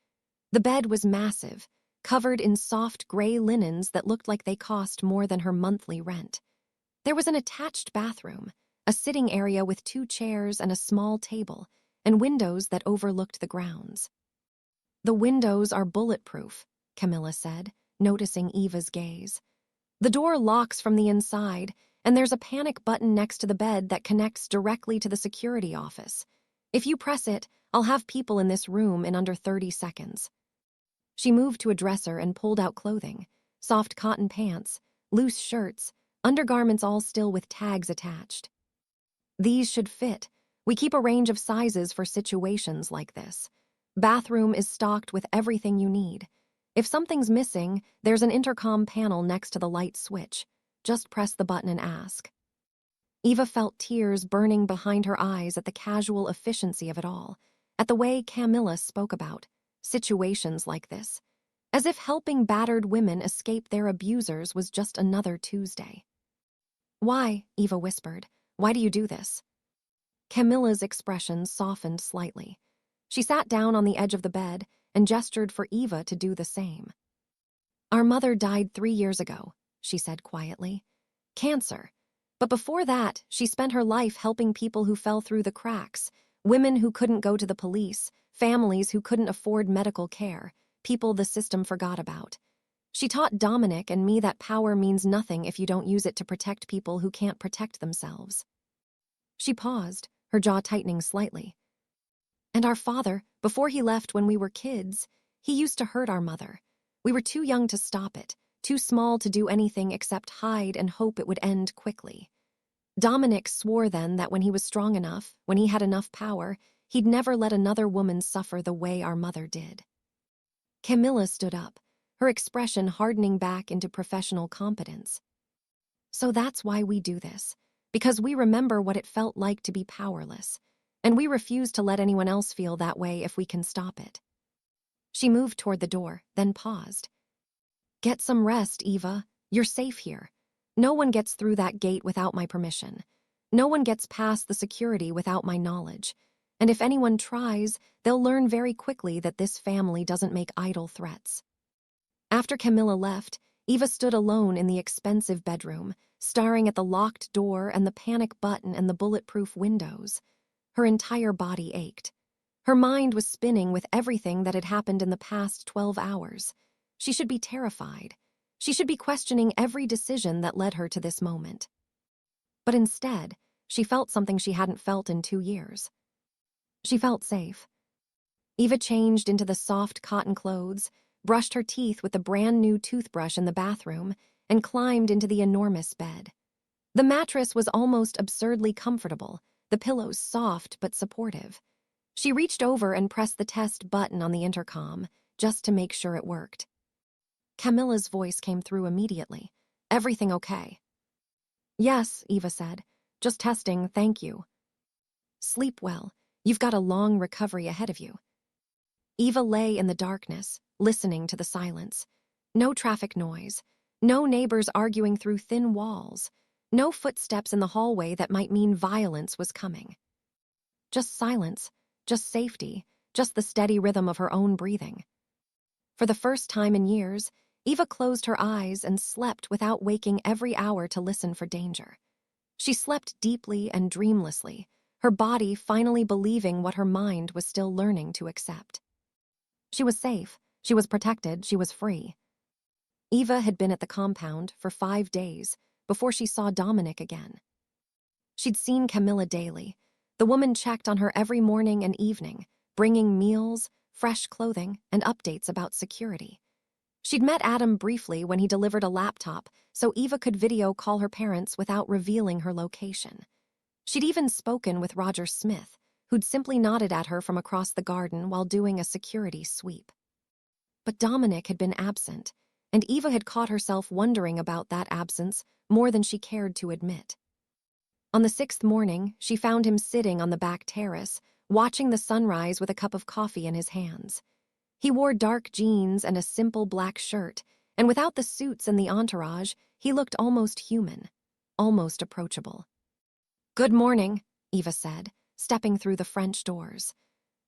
The bed was massive, covered in soft gray linens that looked like they cost more than her monthly rent. There was an attached bathroom, a sitting area with 2 chairs and a small table, and windows that overlooked the grounds. "The windows are bulletproof," Camilla said, noticing Eva's gaze. "The door locks from the inside, and there's a panic button next to the bed that connects directly to the security office. If you press it, I'll have people in this room in under 30 seconds." She moved to a dresser and pulled out clothing, soft cotton pants, loose shirts, undergarments all still with tags attached. "These should fit. We keep a range of sizes for situations like this. Bathroom is stocked with everything you need. If something's missing, there's an intercom panel next to the light switch. Just press the button and ask." Eva felt tears burning behind her eyes at the casual efficiency of it all, at the way Camilla spoke about situations like this, as if helping battered women escape their abusers was just another Tuesday. "Why?" Eva whispered. "Why do you do this?" Camilla's expression softened slightly. She sat down on the edge of the bed and gestured for Eva to do the same. "Our mother died 3 years ago," she said quietly. "Cancer. But before that, she spent her life helping people who fell through the cracks, women who couldn't go to the police, families who couldn't afford medical care, people the system forgot about. She taught Dominic and me that power means nothing if you don't use it to protect people who can't protect themselves." She paused, her jaw tightening slightly. "And our father, before he left when we were kids, he used to hurt our mother. We were too young to stop it, too small to do anything except hide and hope it would end quickly. Dominic swore then that when he was strong enough, when he had enough power, he'd never let another woman suffer the way our mother did." Camilla stood up, her expression hardening back into professional competence. "So that's why we do this, because we remember what it felt like to be powerless, and we refuse to let anyone else feel that way if we can stop it." She moved toward the door, then paused. "Get some rest, Eva. You're safe here. No one gets through that gate without my permission. No one gets past the security without my knowledge. And if anyone tries, they'll learn very quickly that this family doesn't make idle threats." After Camilla left, Eva stood alone in the expensive bedroom, staring at the locked door and the panic button and the bulletproof windows. Her entire body ached. Her mind was spinning with everything that had happened in the past 12 hours. She should be terrified. She should be questioning every decision that led her to this moment. But instead, she felt something she hadn't felt in 2 years. She felt safe. Eva changed into the soft cotton clothes, brushed her teeth with the brand new toothbrush in the bathroom, and climbed into the enormous bed. The mattress was almost absurdly comfortable, the pillows soft but supportive. She reached over and pressed the test button on the intercom, just to make sure it worked. Camilla's voice came through immediately. "Everything okay?" "Yes," Eva said. "Just testing, thank you." "Sleep well. You've got a long recovery ahead of you." Eva lay in the darkness, listening to the silence. No traffic noise. No neighbors arguing through thin walls. No footsteps in the hallway that might mean violence was coming. Just silence, just safety, just the steady rhythm of her own breathing. For the first time in years, Eva closed her eyes and slept without waking every hour to listen for danger. She slept deeply and dreamlessly, her body finally believing what her mind was still learning to accept. She was safe, she was protected, she was free. Eva had been at the compound for 5 days before she saw Dominic again. She'd seen Camilla daily. The woman checked on her every morning and evening, bringing meals, fresh clothing, and updates about security. She'd met Adam briefly when he delivered a laptop, so Eva could video call her parents without revealing her location. She'd even spoken with Roger Smith, who'd simply nodded at her from across the garden while doing a security sweep. But Dominic had been absent, and Eva had caught herself wondering about that absence more than she cared to admit. On the 6th morning, she found him sitting on the back terrace, watching the sunrise with a cup of coffee in his hands. He wore dark jeans and a simple black shirt, and without the suits and the entourage, he looked almost human, almost approachable. "Good morning," Eva said, stepping through the French doors.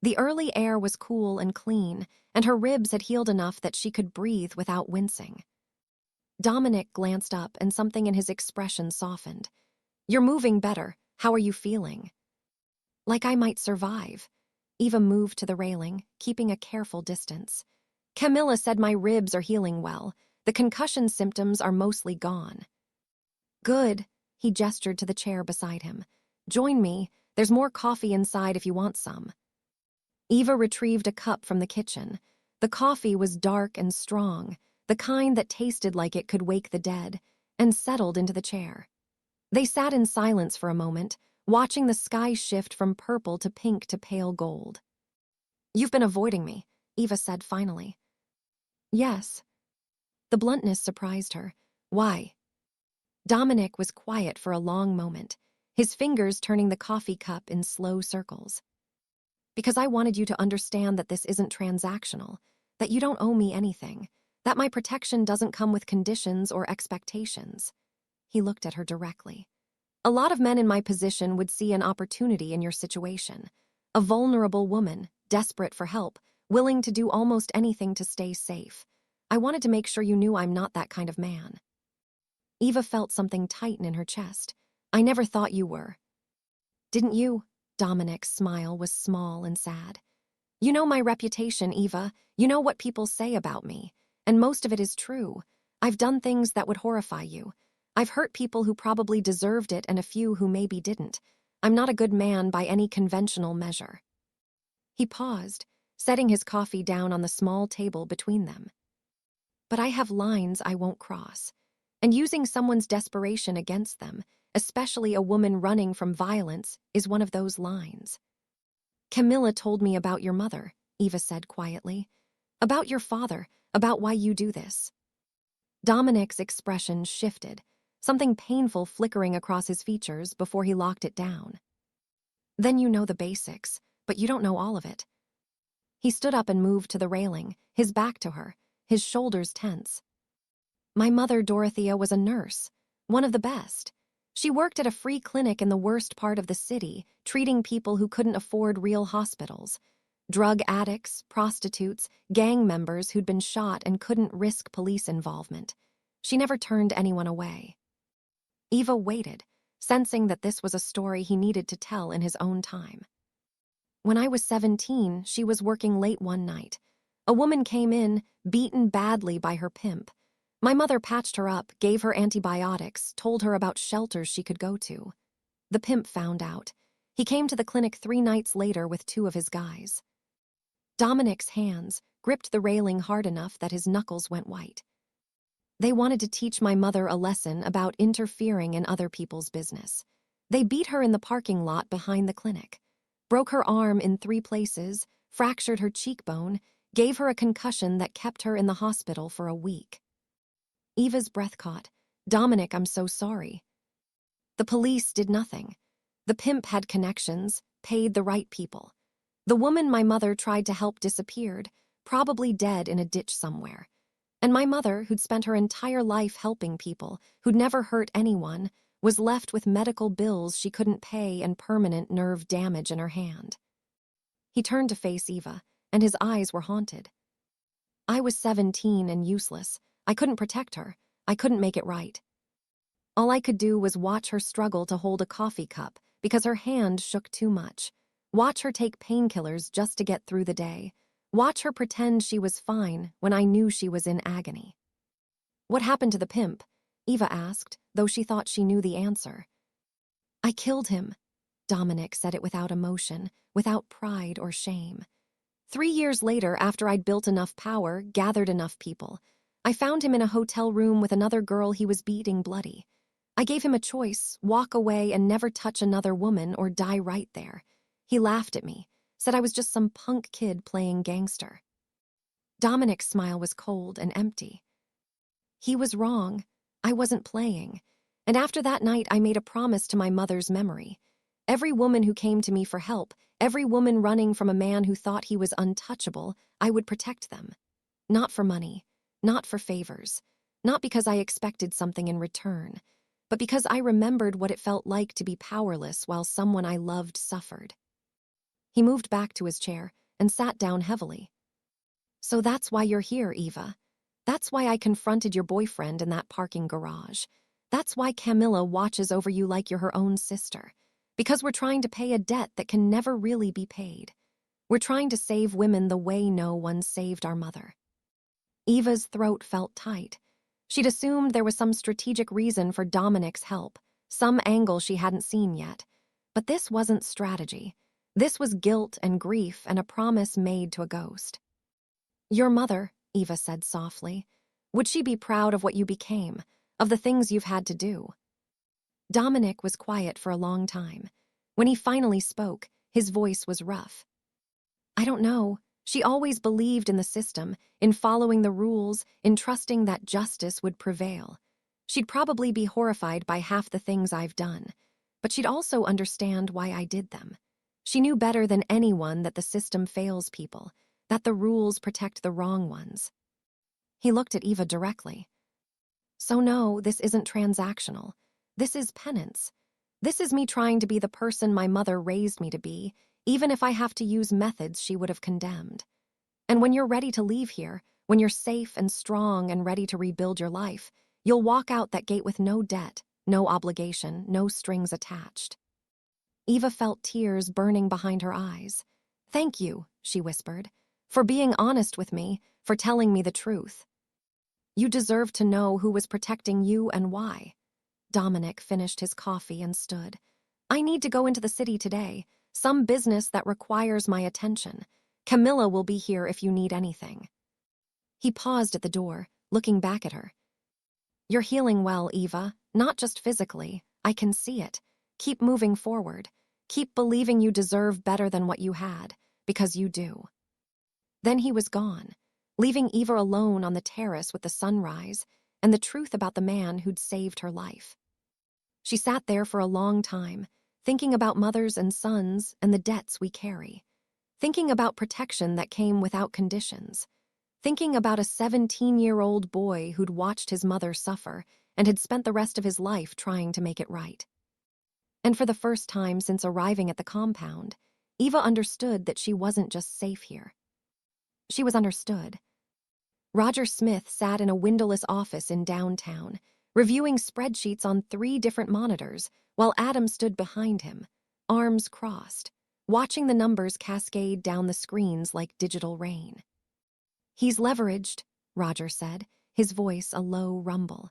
The early air was cool and clean, and her ribs had healed enough that she could breathe without wincing. Dominic glanced up, and something in his expression softened. "You're moving better. How are you feeling?" "Like I might survive." Eva moved to the railing, keeping a careful distance. "Camilla said my ribs are healing well. The concussion symptoms are mostly gone." "Good." He gestured to the chair beside him. "Join me. There's more coffee inside if you want some." Eva retrieved a cup from the kitchen. The coffee was dark and strong, the kind that tasted like it could wake the dead, and settled into the chair. They sat in silence for a moment, watching the sky shift from purple to pink to pale gold. "You've been avoiding me," Eva said finally. "Yes." The bluntness surprised her. "Why?" Dominic was quiet for a long moment, his fingers turning the coffee cup in slow circles. "Because I wanted you to understand that this isn't transactional, that you don't owe me anything, that my protection doesn't come with conditions or expectations." He looked at her directly. "A lot of men in my position would see an opportunity in your situation. A vulnerable woman, desperate for help, willing to do almost anything to stay safe. I wanted to make sure you knew I'm not that kind of man." Eva felt something tighten in her chest. "I never thought you were." "Didn't you?" Dominic's smile was small and sad. "You know my reputation, Eva. You know what people say about me. And most of it is true. I've done things that would horrify you. I've hurt people who probably deserved it and a few who maybe didn't. I'm not a good man by any conventional measure." He paused, setting his coffee down on the small table between them. "But I have lines I won't cross. And using someone's desperation against them, especially a woman running from violence, is one of those lines." "Camilla told me about your mother," Eva said quietly. "About your father, about why you do this." Dominic's expression shifted, something painful flickering across his features before he locked it down. "Then you know the basics, but you don't know all of it." He stood up and moved to the railing, his back to her, his shoulders tense. "My mother, Dorothea, was a nurse, one of the best. She worked at a free clinic in the worst part of the city, treating people who couldn't afford real hospitals. Drug addicts, prostitutes, gang members who'd been shot and couldn't risk police involvement. She never turned anyone away." Eva waited, sensing that this was a story he needed to tell in his own time. "When I was 17, she was working late one night. A woman came in, beaten badly by her pimp. My mother patched her up, gave her antibiotics, told her about shelters she could go to. The pimp found out. He came to the clinic 3 nights later with 2 of his guys. Dominic's hands gripped the railing hard enough that his knuckles went white. They wanted to teach my mother a lesson about interfering in other people's business. They beat her in the parking lot behind the clinic, broke her arm in 3 places, fractured her cheekbone, gave her a concussion that kept her in the hospital for a week. Eva's breath caught. "Dominic, I'm so sorry." The police did nothing. The pimp had connections, paid the right people. The woman my mother tried to help disappeared, probably dead in a ditch somewhere. And my mother, who'd spent her entire life helping people, who'd never hurt anyone, was left with medical bills she couldn't pay and permanent nerve damage in her hand. He turned to face Eva, and his eyes were haunted. I was 17 and useless. I couldn't protect her. I couldn't make it right. All I could do was watch her struggle to hold a coffee cup because her hand shook too much. Watch her take painkillers just to get through the day. Watch her pretend she was fine when I knew she was in agony. "What happened to the pimp?" Eva asked, though she thought she knew the answer. "I killed him." Dominic said it without emotion, without pride or shame. 3 years later, after I'd built enough power, gathered enough people, I found him in a hotel room with another girl he was beating bloody. I gave him a choice: walk away and never touch another woman or die right there. He laughed at me, said I was just some punk kid playing gangster. Dominic's smile was cold and empty. He was wrong. I wasn't playing. And after that night, I made a promise to my mother's memory. Every woman who came to me for help, every woman running from a man who thought he was untouchable, I would protect them. Not for money, not for favors, not because I expected something in return, but because I remembered what it felt like to be powerless while someone I loved suffered. He moved back to his chair and sat down heavily. "So that's why you're here, Eva. That's why I confronted your boyfriend in that parking garage. That's why Camilla watches over you like you're her own sister. Because we're trying to pay a debt that can never really be paid. We're trying to save women the way no one saved our mother." Eva's throat felt tight. She'd assumed there was some strategic reason for Dominic's help, some angle she hadn't seen yet. But this wasn't strategy. This was guilt and grief and a promise made to a ghost. "Your mother," Eva said softly, "would she be proud of what you became, of the things you've had to do?" Dominic was quiet for a long time. When he finally spoke, his voice was rough. "I don't know. She always believed in the system, in following the rules, in trusting that justice would prevail. She'd probably be horrified by half the things I've done, but she'd also understand why I did them. She knew better than anyone that the system fails people, that the rules protect the wrong ones." He looked at Eva directly. "So no, this isn't transactional. This is penance. This is me trying to be the person my mother raised me to be, even if I have to use methods she would have condemned. And when you're ready to leave here, when you're safe and strong and ready to rebuild your life, you'll walk out that gate with no debt, no obligation, no strings attached." Eva felt tears burning behind her eyes. "Thank you," she whispered, "for being honest with me, for telling me the truth. You deserve to know who was protecting you and why." Dominic finished his coffee and stood. "I need to go into the city today, some business that requires my attention. Camilla will be here if you need anything." He paused at the door, looking back at her. "You're healing well, Eva, not just physically. I can see it. Keep moving forward. Keep believing you deserve better than what you had, because you do." Then he was gone, leaving Eva alone on the terrace with the sunrise and the truth about the man who'd saved her life. She sat there for a long time, thinking about mothers and sons and the debts we carry, thinking about protection that came without conditions, thinking about a 17-year-old boy who'd watched his mother suffer and had spent the rest of his life trying to make it right. And for the first time since arriving at the compound, Eva understood that she wasn't just safe here. She was understood. Roger Smith sat in a windowless office in downtown, reviewing spreadsheets on 3 different monitors, while Adam stood behind him, arms crossed, watching the numbers cascade down the screens like digital rain. "He's leveraged," Roger said, his voice a low rumble.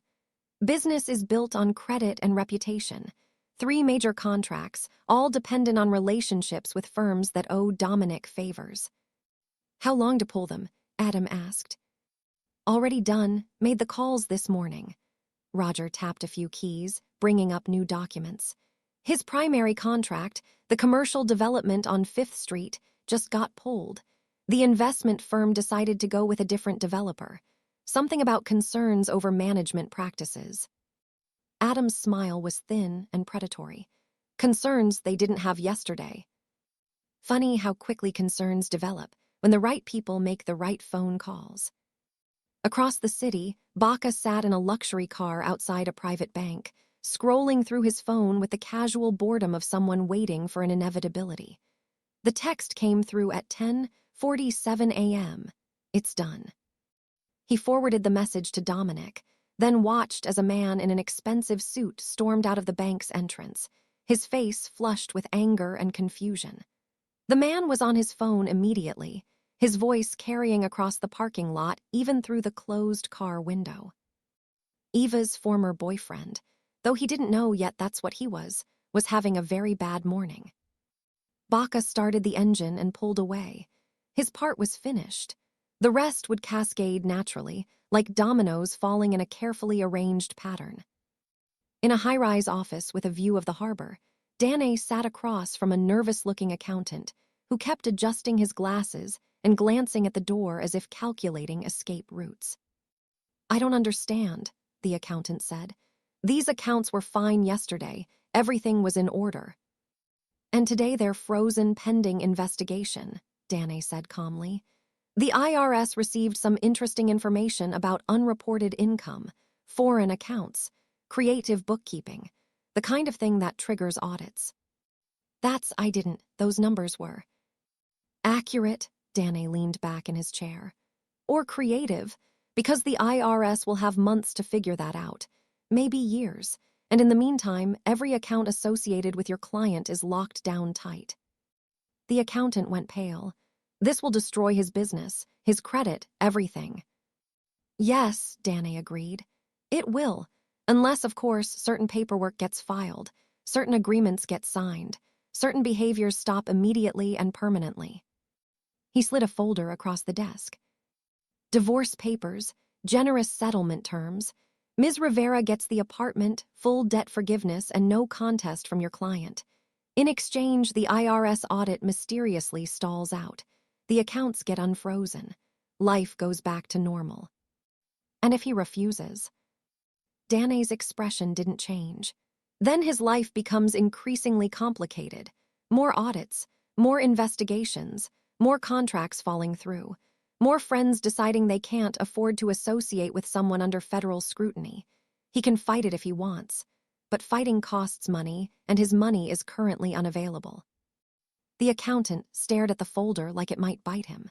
"Business is built on credit and reputation. 3 major contracts, all dependent on relationships with firms that owe Dominic favors. How long to pull them? Adam asked. Already done, made the calls this morning. Roger tapped a few keys, bringing up new documents. His primary contract, the commercial development on 5th Street, just got pulled. The investment firm decided to go with a different developer. Something about concerns over management practices. Adam's smile was thin and predatory. Concerns they didn't have yesterday. Funny how quickly concerns develop when the right people make the right phone calls. Across the city, Baca sat in a luxury car outside a private bank, scrolling through his phone with the casual boredom of someone waiting for an inevitability. The text came through at 10:47 a.m. It's done. He forwarded the message to Dominic, then watched as a man in an expensive suit stormed out of the bank's entrance, his face flushed with anger and confusion. The man was on his phone immediately, his voice carrying across the parking lot even through the closed car window. Eva's former boyfriend, though he didn't know yet that's what he was having a very bad morning. Baca started the engine and pulled away. His part was finished. The rest would cascade naturally, like dominoes falling in a carefully arranged pattern. In a high-rise office with a view of the harbor, Danae sat across from a nervous-looking accountant who kept adjusting his glasses and glancing at the door as if calculating escape routes. I don't understand, the accountant said. These accounts were fine yesterday. Everything was in order. And today they're frozen pending investigation, Danae said calmly. The IRS received some interesting information about unreported income, foreign accounts, creative bookkeeping, the kind of thing that triggers audits. Those numbers were. Accurate, Danae leaned back in his chair. Or creative, because the IRS will have months to figure that out, maybe years, and in the meantime, every account associated with your client is locked down tight. The accountant went pale. This will destroy his business, his credit, everything. Yes, Danae agreed. It will, unless, of course, certain paperwork gets filed, certain agreements get signed, certain behaviors stop immediately and permanently. He slid a folder across the desk. Divorce papers, generous settlement terms. Ms. Rivera gets the apartment, full debt forgiveness, and no contest from your client. In exchange, the IRS audit mysteriously stalls out. The accounts get unfrozen. Life goes back to normal. And if he refuses? Danae's expression didn't change. Then his life becomes increasingly complicated. More audits, more investigations, more contracts falling through, more friends deciding they can't afford to associate with someone under federal scrutiny. He can fight it if he wants, but fighting costs money, and his money is currently unavailable. The accountant stared at the folder like it might bite him.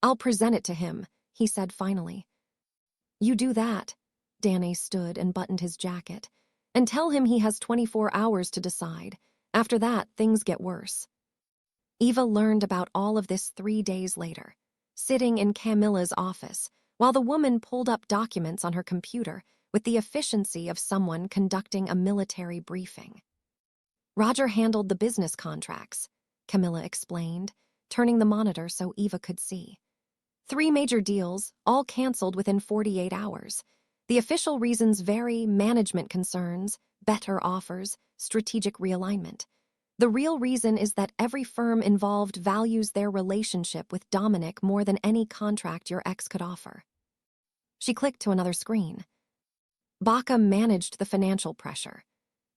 I'll present it to him, he said finally. You do that. Danae stood and buttoned his jacket. And tell him he has 24 hours to decide. After that, things get worse. Eva learned about all of this 3 days later, sitting in Camilla's office, while the woman pulled up documents on her computer with the efficiency of someone conducting a military briefing. Roger handled the business contracts, Camilla explained, turning the monitor so Eva could see. 3 major deals, all canceled within 48 hours. The official reasons vary: management concerns, better offers, strategic realignment. The real reason is that every firm involved values their relationship with Dominic more than any contract your ex could offer. She clicked to another screen. Baca managed the financial pressure.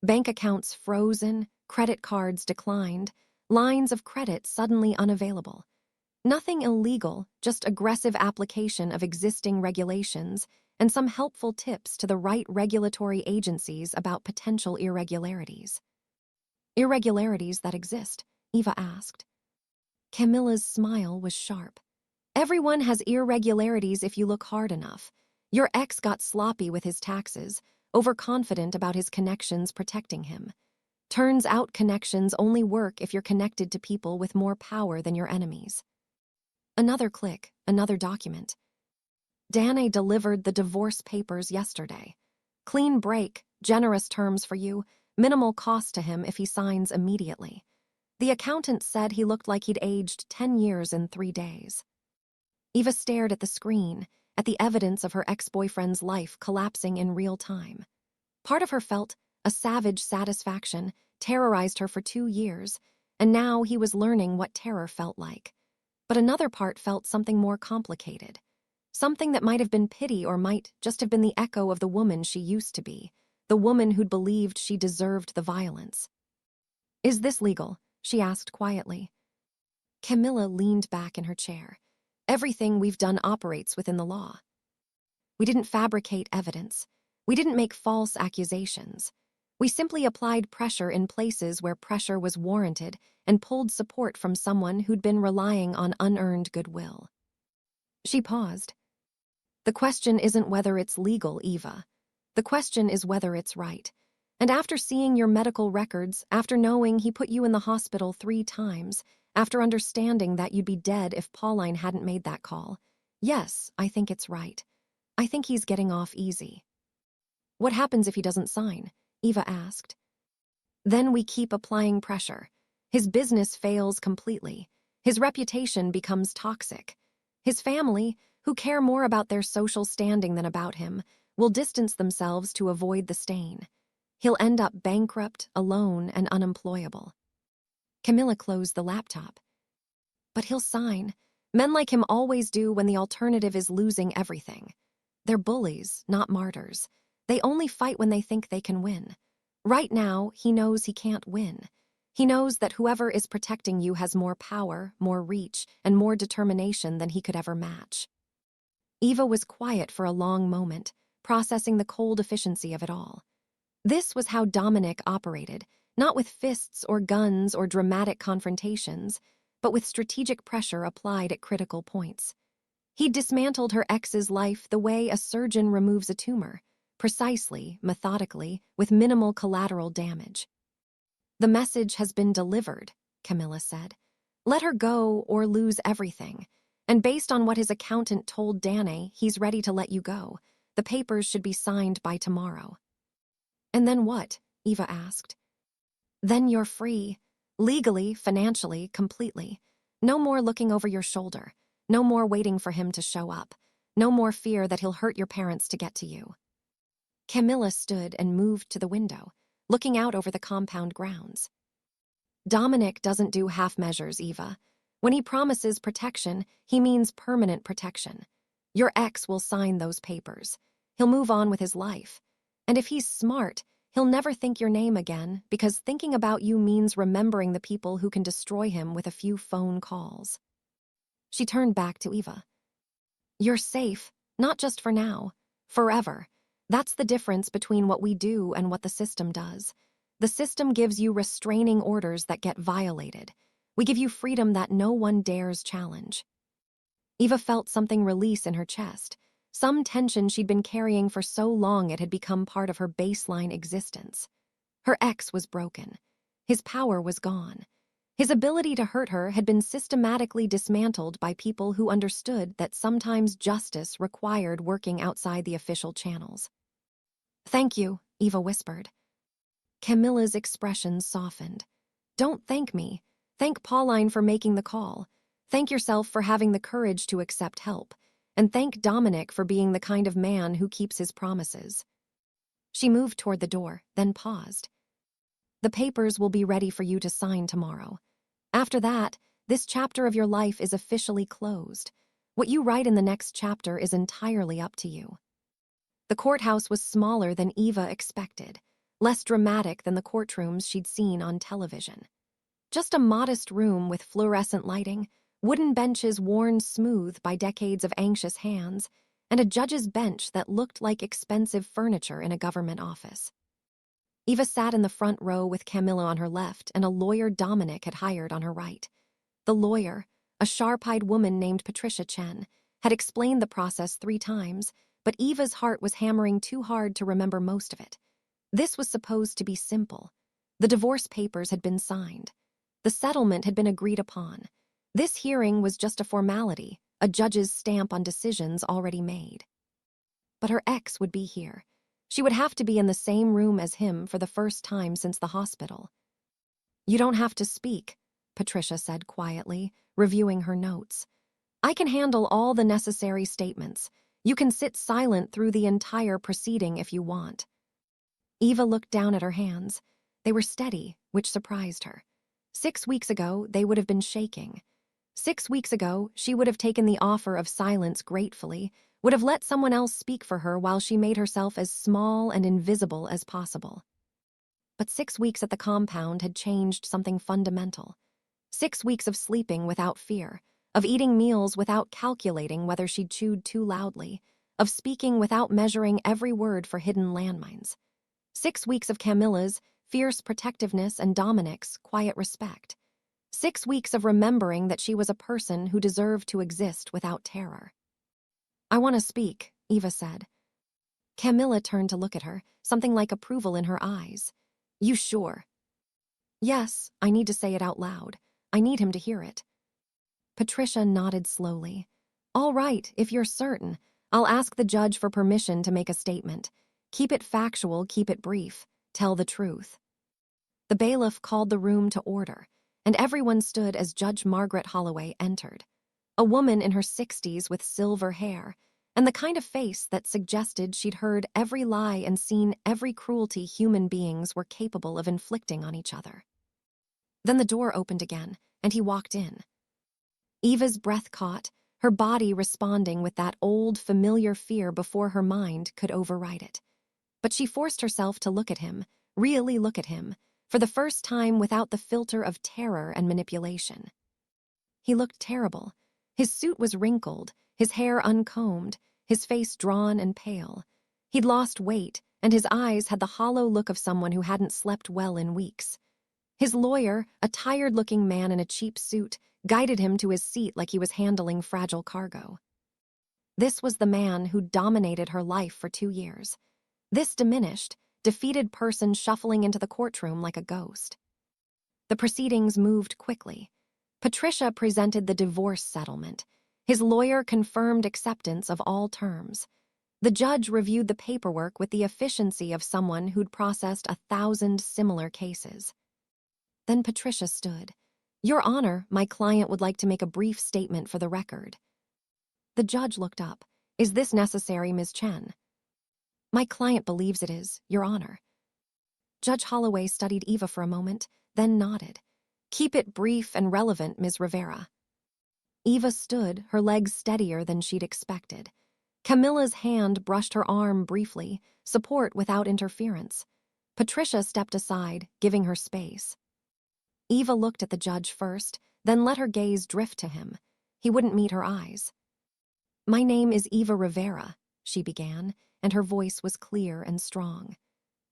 Bank accounts frozen, credit cards declined, lines of credit suddenly unavailable. Nothing illegal, just aggressive application of existing regulations and some helpful tips to the right regulatory agencies about potential irregularities. Irregularities that exist, Eva asked. Camilla's smile was sharp. Everyone has irregularities if you look hard enough. Your ex got sloppy with his taxes, overconfident about his connections protecting him. Turns out connections only work if you're connected to people with more power than your enemies. Another click, another document. Danae delivered the divorce papers yesterday. Clean break, generous terms for you, minimal cost to him if he signs immediately. The accountant said he looked like he'd aged 10 years in 3 days. Eva stared at the screen, at the evidence of her ex-boyfriend's life collapsing in real time. Part of her felt a savage satisfaction, terrorized her for 2 years, and now he was learning what terror felt like. But another part felt something more complicated. Something that might have been pity or might just have been the echo of the woman she used to be, the woman who'd believed she deserved the violence. "Is this legal?" she asked quietly. Camilla leaned back in her chair. "Everything we've done operates within the law. We didn't fabricate evidence. We didn't make false accusations. We simply applied pressure in places where pressure was warranted and pulled support from someone who'd been relying on unearned goodwill." She paused. "The question isn't whether it's legal, Eva. The question is whether it's right. And after seeing your medical records, after knowing he put you in the hospital 3 times, after understanding that you'd be dead if Pauline hadn't made that call, yes, I think it's right. I think he's getting off easy." "What happens if he doesn't sign?" Eva asked. "Then we keep applying pressure. His business fails completely. His reputation becomes toxic. His family, who care more about their social standing than about him, will distance themselves to avoid the stain. He'll end up bankrupt, alone, and unemployable." Camilla closed the laptop. "But he'll sign. Men like him always do when the alternative is losing everything. They're bullies, not martyrs. They only fight when they think they can win. Right now, he knows he can't win. He knows that whoever is protecting you has more power, more reach, and more determination than he could ever match." Eva was quiet for a long moment, processing the cold efficiency of it all. This was how Dominic operated, not with fists or guns or dramatic confrontations, but with strategic pressure applied at critical points. He'd dismantled her ex's life the way a surgeon removes a tumor, precisely, methodically, with minimal collateral damage. "The message has been delivered," Camilla said. "Let her go or lose everything. And based on what his accountant told Danae, he's ready to let you go. The papers should be signed by tomorrow." "And then what?" Eva asked. "Then you're free. Legally, financially, completely. No more looking over your shoulder. No more waiting for him to show up. No more fear that he'll hurt your parents to get to you." Camilla stood and moved to the window, looking out over the compound grounds. "Dominic doesn't do half measures, Eva. When he promises protection, he means permanent protection. Your ex will sign those papers. He'll move on with his life. And if he's smart, he'll never think your name again, because thinking about you means remembering the people who can destroy him with a few phone calls." She turned back to Eva. "You're safe, not just for now, forever. That's the difference between what we do and what the system does. The system gives you restraining orders that get violated. We give you freedom that no one dares challenge." Eva felt something release in her chest, some tension she'd been carrying for so long it had become part of her baseline existence. Her ex was broken. His power was gone. His ability to hurt her had been systematically dismantled by people who understood that sometimes justice required working outside the official channels. "Thank you," Eva whispered. Camilla's expression softened. "Don't thank me. Thank Pauline for making the call. Thank yourself for having the courage to accept help. And thank Dominic for being the kind of man who keeps his promises." She moved toward the door, then paused. "The papers will be ready for you to sign tomorrow. After that, this chapter of your life is officially closed. What you write in the next chapter is entirely up to you." The courthouse was smaller than Eva expected, less dramatic than the courtrooms she'd seen on television. Just a modest room with fluorescent lighting, wooden benches worn smooth by decades of anxious hands, and a judge's bench that looked like expensive furniture in a government office. Eva sat in the front row with Camilla on her left and a lawyer Dominic had hired on her right. The lawyer, a sharp-eyed woman named Patricia Chen, had explained the process 3 times, but Eva's heart was hammering too hard to remember most of it. This was supposed to be simple. The divorce papers had been signed. The settlement had been agreed upon. This hearing was just a formality, a judge's stamp on decisions already made. But her ex would be here. She would have to be in the same room as him for the first time since the hospital. "You don't have to speak," Patricia said quietly, reviewing her notes. "I can handle all the necessary statements. You can sit silent through the entire proceeding if you want." Eva looked down at her hands. They were steady, which surprised her. 6 weeks ago, they would have been shaking. 6 weeks ago, she would have taken the offer of silence gratefully, would have let someone else speak for her while she made herself as small and invisible as possible. But 6 weeks at the compound had changed something fundamental. 6 weeks of sleeping without fear, of eating meals without calculating whether she'd chewed too loudly, of speaking without measuring every word for hidden landmines. 6 weeks of Camilla's fierce protectiveness and Dominic's quiet respect. 6 weeks of remembering that she was a person who deserved to exist without terror. "I want to speak," Eva said. Camilla turned to look at her, something like approval in her eyes. "You sure?" "Yes, I need to say it out loud. I need him to hear it." Patricia nodded slowly. "All right, if you're certain. I'll ask the judge for permission to make a statement. Keep it factual, keep it brief. Tell the truth." The bailiff called the room to order, and everyone stood as Judge Margaret Holloway entered. A woman in her 60s with silver hair, and the kind of face that suggested she'd heard every lie and seen every cruelty human beings were capable of inflicting on each other. Then the door opened again, and he walked in. Eva's breath caught, her body responding with that old, familiar fear before her mind could override it. But she forced herself to look at him, really look at him, for the first time without the filter of terror and manipulation. He looked terrible. His suit was wrinkled, his hair uncombed, his face drawn and pale. He'd lost weight, and his eyes had the hollow look of someone who hadn't slept well in weeks. His lawyer, a tired-looking man in a cheap suit, guided him to his seat like he was handling fragile cargo. This was the man who dominated her life for 2 years. This diminished, defeated person shuffling into the courtroom like a ghost. The proceedings moved quickly. Patricia presented the divorce settlement. His lawyer confirmed acceptance of all terms. The judge reviewed the paperwork with the efficiency of someone who'd processed 1,000 similar cases. Then Patricia stood. "Your Honor, my client would like to make a brief statement for the record." The judge looked up. "Is this necessary, Ms. Chen?" "My client believes it is, Your Honor." Judge Holloway studied Eva for a moment, then nodded. "Keep it brief and relevant, Ms. Rivera." Eva stood, her legs steadier than she'd expected. Camilla's hand brushed her arm briefly, support without interference. Patricia stepped aside, giving her space. Eva looked at the judge first, then let her gaze drift to him. He wouldn't meet her eyes. "My name is Eva Rivera," she began, and her voice was clear and strong.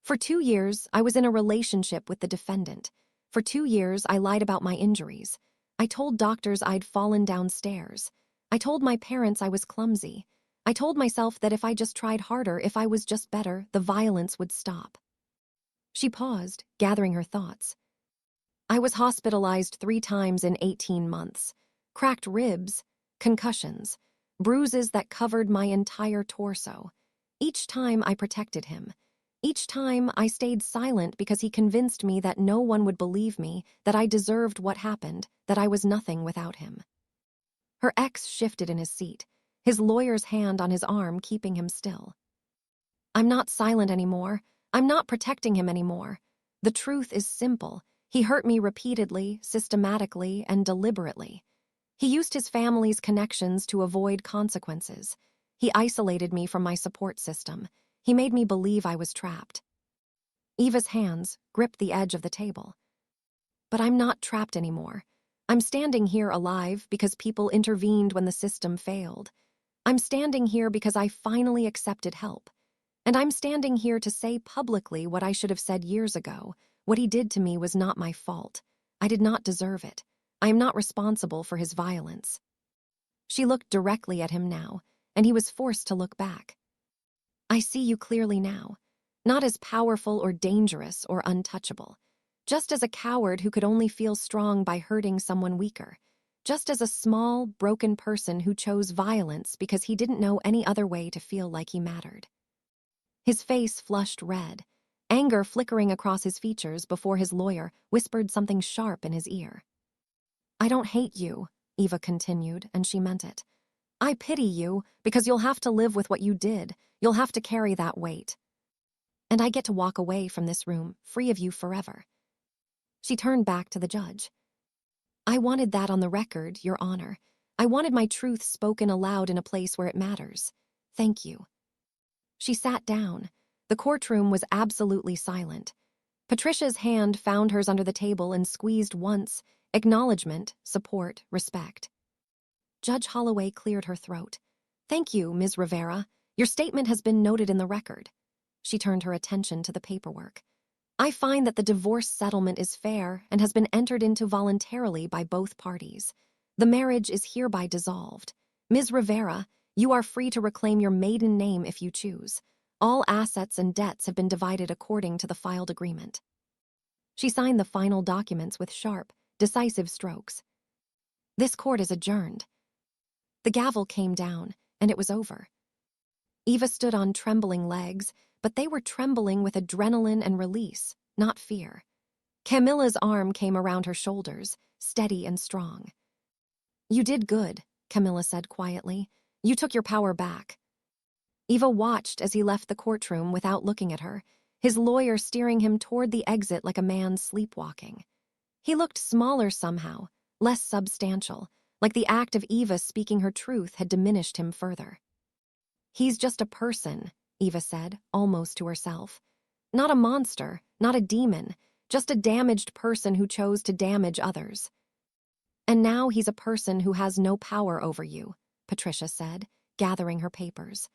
"For 2 years, I was in a relationship with the defendant. For 2 years, I lied about my injuries. I told doctors I'd fallen downstairs. I told my parents I was clumsy. I told myself that if I just tried harder, if I was just better, the violence would stop." She paused, gathering her thoughts. "I was hospitalized 3 times in 18 months. Cracked ribs, concussions, bruises that covered my entire torso. Each time I protected him. Each time I stayed silent because he convinced me that no one would believe me, that I deserved what happened, that I was nothing without him." Her ex shifted in his seat, his lawyer's hand on his arm keeping him still. "I'm not silent anymore. I'm not protecting him anymore. The truth is simple. He hurt me repeatedly, systematically, and deliberately. He used his family's connections to avoid consequences. He isolated me from my support system. He made me believe I was trapped." Eva's hands gripped the edge of the table. "But I'm not trapped anymore. I'm standing here alive because people intervened when the system failed. I'm standing here because I finally accepted help. And I'm standing here to say publicly what I should have said years ago. What he did to me was not my fault. I did not deserve it. I am not responsible for his violence." She looked directly at him now, and he was forced to look back. "I see you clearly now. Not as powerful or dangerous or untouchable. Just as a coward who could only feel strong by hurting someone weaker. Just as a small, broken person who chose violence because he didn't know any other way to feel like he mattered." His face flushed red, anger flickering across his features before his lawyer whispered something sharp in his ear. "I don't hate you," Eva continued, and she meant it. "I pity you because you'll have to live with what you did. You'll have to carry that weight. And I get to walk away from this room, free of you forever." She turned back to the judge. "I wanted that on the record, Your Honor. I wanted my truth spoken aloud in a place where it matters. Thank you." She sat down. The courtroom was absolutely silent. Patricia's hand found hers under the table and squeezed once, acknowledgement, support, respect. Judge Holloway cleared her throat. "Thank you, Ms. Rivera. Your statement has been noted in the record." She turned her attention to the paperwork. "I find that the divorce settlement is fair and has been entered into voluntarily by both parties. The marriage is hereby dissolved. Ms. Rivera, you are free to reclaim your maiden name if you choose. All assets and debts have been divided according to the filed agreement." She signed the final documents with sharp, decisive strokes. "This court is adjourned." The gavel came down, and it was over. Eva stood on trembling legs, but they were trembling with adrenaline and release, not fear. Camilla's arm came around her shoulders, steady and strong. "You did good," Camilla said quietly. "You took your power back." Eva watched as he left the courtroom without looking at her, his lawyer steering him toward the exit like a man sleepwalking. He looked smaller somehow, less substantial, like the act of Eva speaking her truth had diminished him further. "He's just a person," Eva said, almost to herself. "Not a monster, not a demon, just a damaged person who chose to damage others." "And now he's a person who has no power over you," Patricia said, gathering her papers.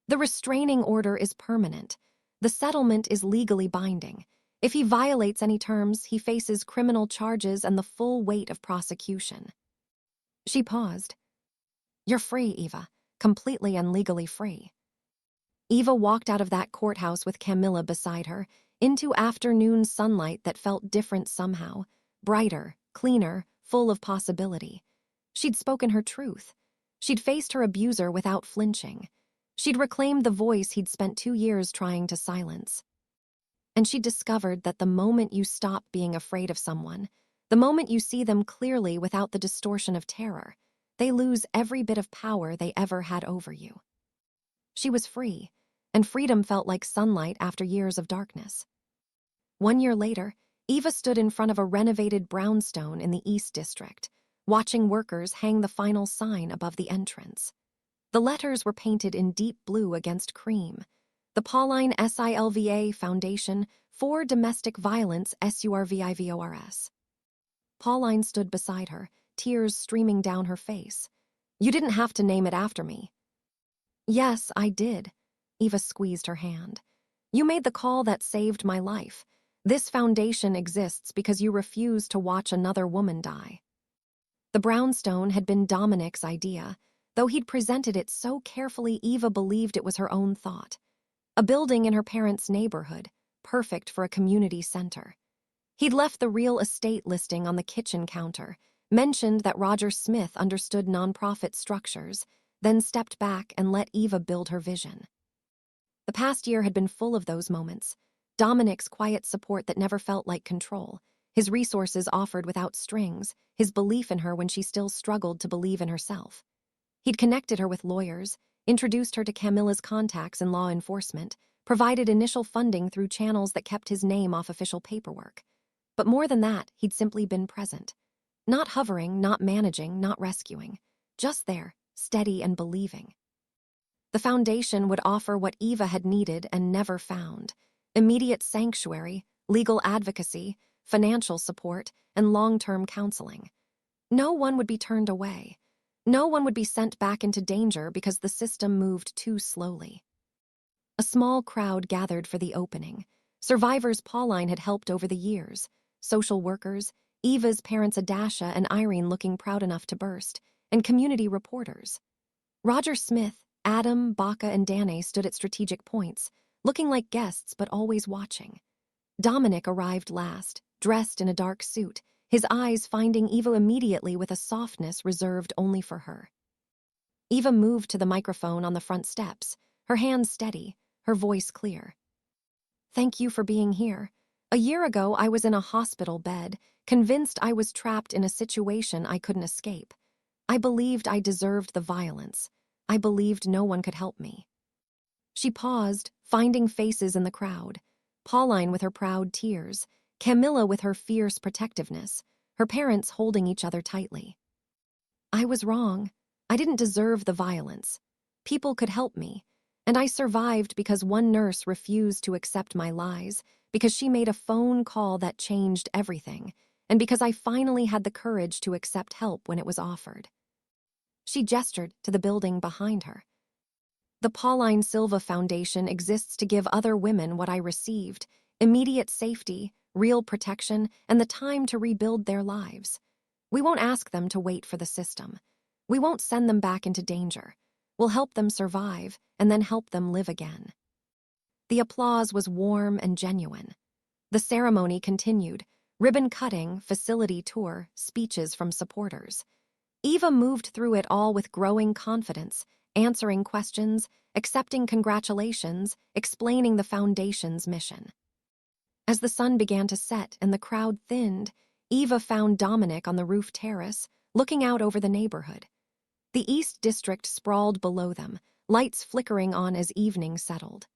"The restraining order is permanent. The settlement is legally binding. If he violates any terms, he faces criminal charges and the full weight of prosecution." She paused. "You're free, Eva, completely and legally free." Eva walked out of that courthouse with Camilla beside her, into afternoon sunlight that felt different somehow, brighter, cleaner, full of possibility. She'd spoken her truth. She'd faced her abuser without flinching. She'd reclaimed the voice he'd spent 2 years trying to silence. And she'd discovered that the moment you stop being afraid of someone, the moment you see them clearly without the distortion of terror, they lose every bit of power they ever had over you. She was free, and freedom felt like sunlight after years of darkness. 1 year later, Eva stood in front of a renovated brownstone in the East District, watching workers hang the final sign above the entrance. The letters were painted in deep blue against cream. The Pauline Silva Foundation for Domestic Violence SURVIVORS. Pauline stood beside her, tears streaming down her face. "You didn't have to name it after me." "Yes, I did." Eva squeezed her hand. "You made the call that saved my life. This foundation exists because you refused to watch another woman die." The brownstone had been Dominic's idea. Though he'd presented it so carefully, Eva believed it was her own thought. A building in her parents' neighborhood, perfect for a community center. He'd left the real estate listing on the kitchen counter, mentioned that Roger Smith understood nonprofit structures, then stepped back and let Eva build her vision. The past year had been full of those moments. Dominic's quiet support that never felt like control, his resources offered without strings, his belief in her when she still struggled to believe in herself. He'd connected her with lawyers, introduced her to Camilla's contacts in law enforcement, provided initial funding through channels that kept his name off official paperwork. But more than that, he'd simply been present. Not hovering, not managing, not rescuing. Just there, steady and believing. The foundation would offer what Eva had needed and never found: immediate sanctuary, legal advocacy, financial support, and long-term counseling. No one would be turned away. No one would be sent back into danger because the system moved too slowly. A small crowd gathered for the opening. Survivors Pauline had helped over the years. Social workers, Eva's parents Adasha and Irene looking proud enough to burst, and community reporters. Roger Smith, Adam, Baca, and Danae stood at strategic points, looking like guests but always watching. Dominic arrived last, dressed in a dark suit, his eyes finding Eva immediately with a softness reserved only for her. Eva moved to the microphone on the front steps, her hands steady, her voice clear. "Thank you for being here. A year ago, I was in a hospital bed, convinced I was trapped in a situation I couldn't escape. I believed I deserved the violence. I believed no one could help me." She paused, finding faces in the crowd. Pauline with her proud tears, Camilla with her fierce protectiveness, her parents holding each other tightly. "I was wrong. I didn't deserve the violence. People could help me. And I survived because one nurse refused to accept my lies, because she made a phone call that changed everything, and because I finally had the courage to accept help when it was offered." She gestured to the building behind her. "The Pauline Silva Foundation exists to give other women what I received: immediate safety, real protection, and the time to rebuild their lives. We won't ask them to wait for the system. We won't send them back into danger. We'll help them survive and then help them live again." The applause was warm and genuine. The ceremony continued: ribbon cutting, facility tour, speeches from supporters. Eva moved through it all with growing confidence, answering questions, accepting congratulations, explaining the foundation's mission. As the sun began to set and the crowd thinned, Eva found Dominic on the roof terrace, looking out over the neighborhood. The East District sprawled below them, lights flickering on as evening settled.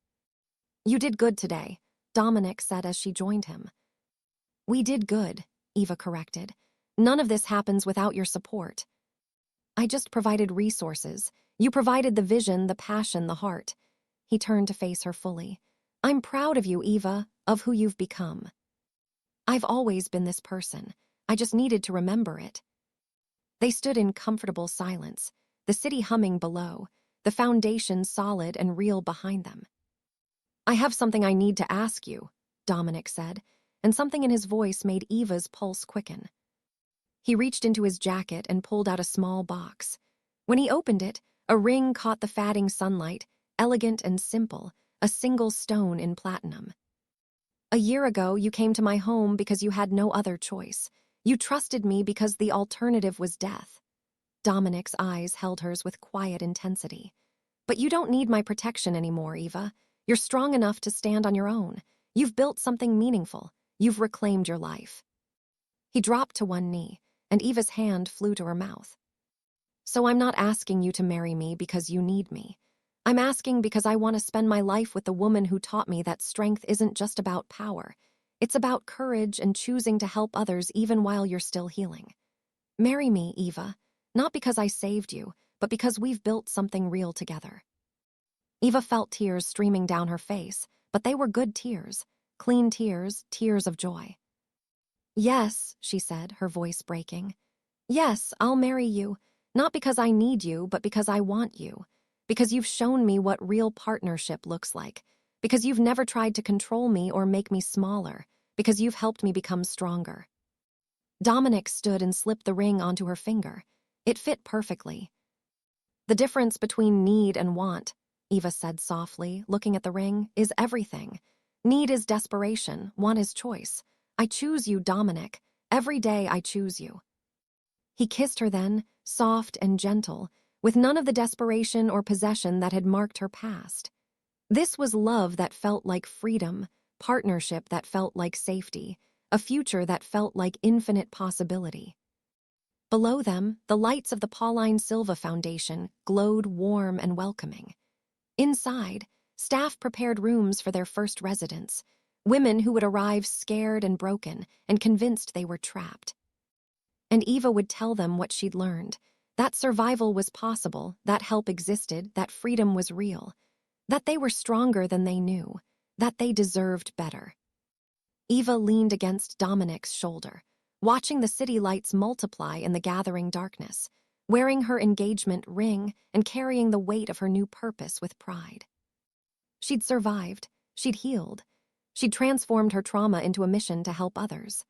"You did good today," Dominic said as she joined him. "We did good," Eva corrected. "None of this happens without your support." "I just provided resources. You provided the vision, the passion, the heart." He turned to face her fully. "I'm proud of you, Eva, of who you've become." "I've always been this person. I just needed to remember it." They stood in comfortable silence, the city humming below, the foundation solid and real behind them. "I have something I need to ask you," Dominic said, and something in his voice made Eva's pulse quicken. He reached into his jacket and pulled out a small box. When he opened it, a ring caught the fading sunlight, elegant and simple, a single stone in platinum. "A year ago, you came to my home because you had no other choice. You trusted me because the alternative was death." Dominic's eyes held hers with quiet intensity. "But you don't need my protection anymore, Eva. You're strong enough to stand on your own. You've built something meaningful. You've reclaimed your life." He dropped to one knee, and Eva's hand flew to her mouth. "So I'm not asking you to marry me because you need me. I'm asking because I want to spend my life with the woman who taught me that strength isn't just about power. It's about courage and choosing to help others even while you're still healing. Marry me, Eva, not because I saved you, but because we've built something real together." Eva felt tears streaming down her face, but they were good tears, clean tears, tears of joy. "Yes," she said, her voice breaking. "Yes, I'll marry you, not because I need you, but because I want you. Because you've shown me what real partnership looks like. Because you've never tried to control me or make me smaller. Because you've helped me become stronger." Dominic stood and slipped the ring onto her finger. It fit perfectly. "The difference between need and want," Eva said softly, looking at the ring, "is everything. Need is desperation, want is choice. I choose you, Dominic. Every day I choose you." He kissed her then, soft and gentle, with none of the desperation or possession that had marked her past. This was love that felt like freedom, partnership that felt like safety, a future that felt like infinite possibility. Below them, the lights of the Pauline Silva Foundation glowed warm and welcoming. Inside, staff prepared rooms for their first residents, women who would arrive scared and broken and convinced they were trapped. And Eva would tell them what she'd learned, that survival was possible, that help existed, that freedom was real, that they were stronger than they knew, that they deserved better. Eva leaned against Dominic's shoulder, watching the city lights multiply in the gathering darkness, wearing her engagement ring and carrying the weight of her new purpose with pride. She'd survived, she'd healed, she'd transformed her trauma into a mission to help others.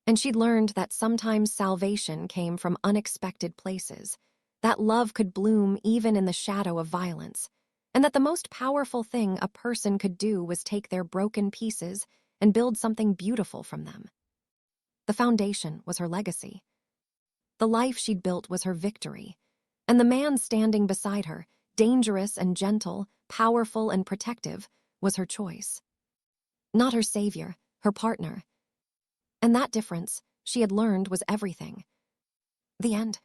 And she'd learned that sometimes salvation came from unexpected places, that love could bloom even in the shadow of violence, and that the most powerful thing a person could do was take their broken pieces and build something beautiful from them. The foundation was her legacy. The life she'd built was her victory, and the man standing beside her, dangerous and gentle, powerful and protective, was her choice. Not her savior, her partner. And that difference, she had learned, was everything. The end.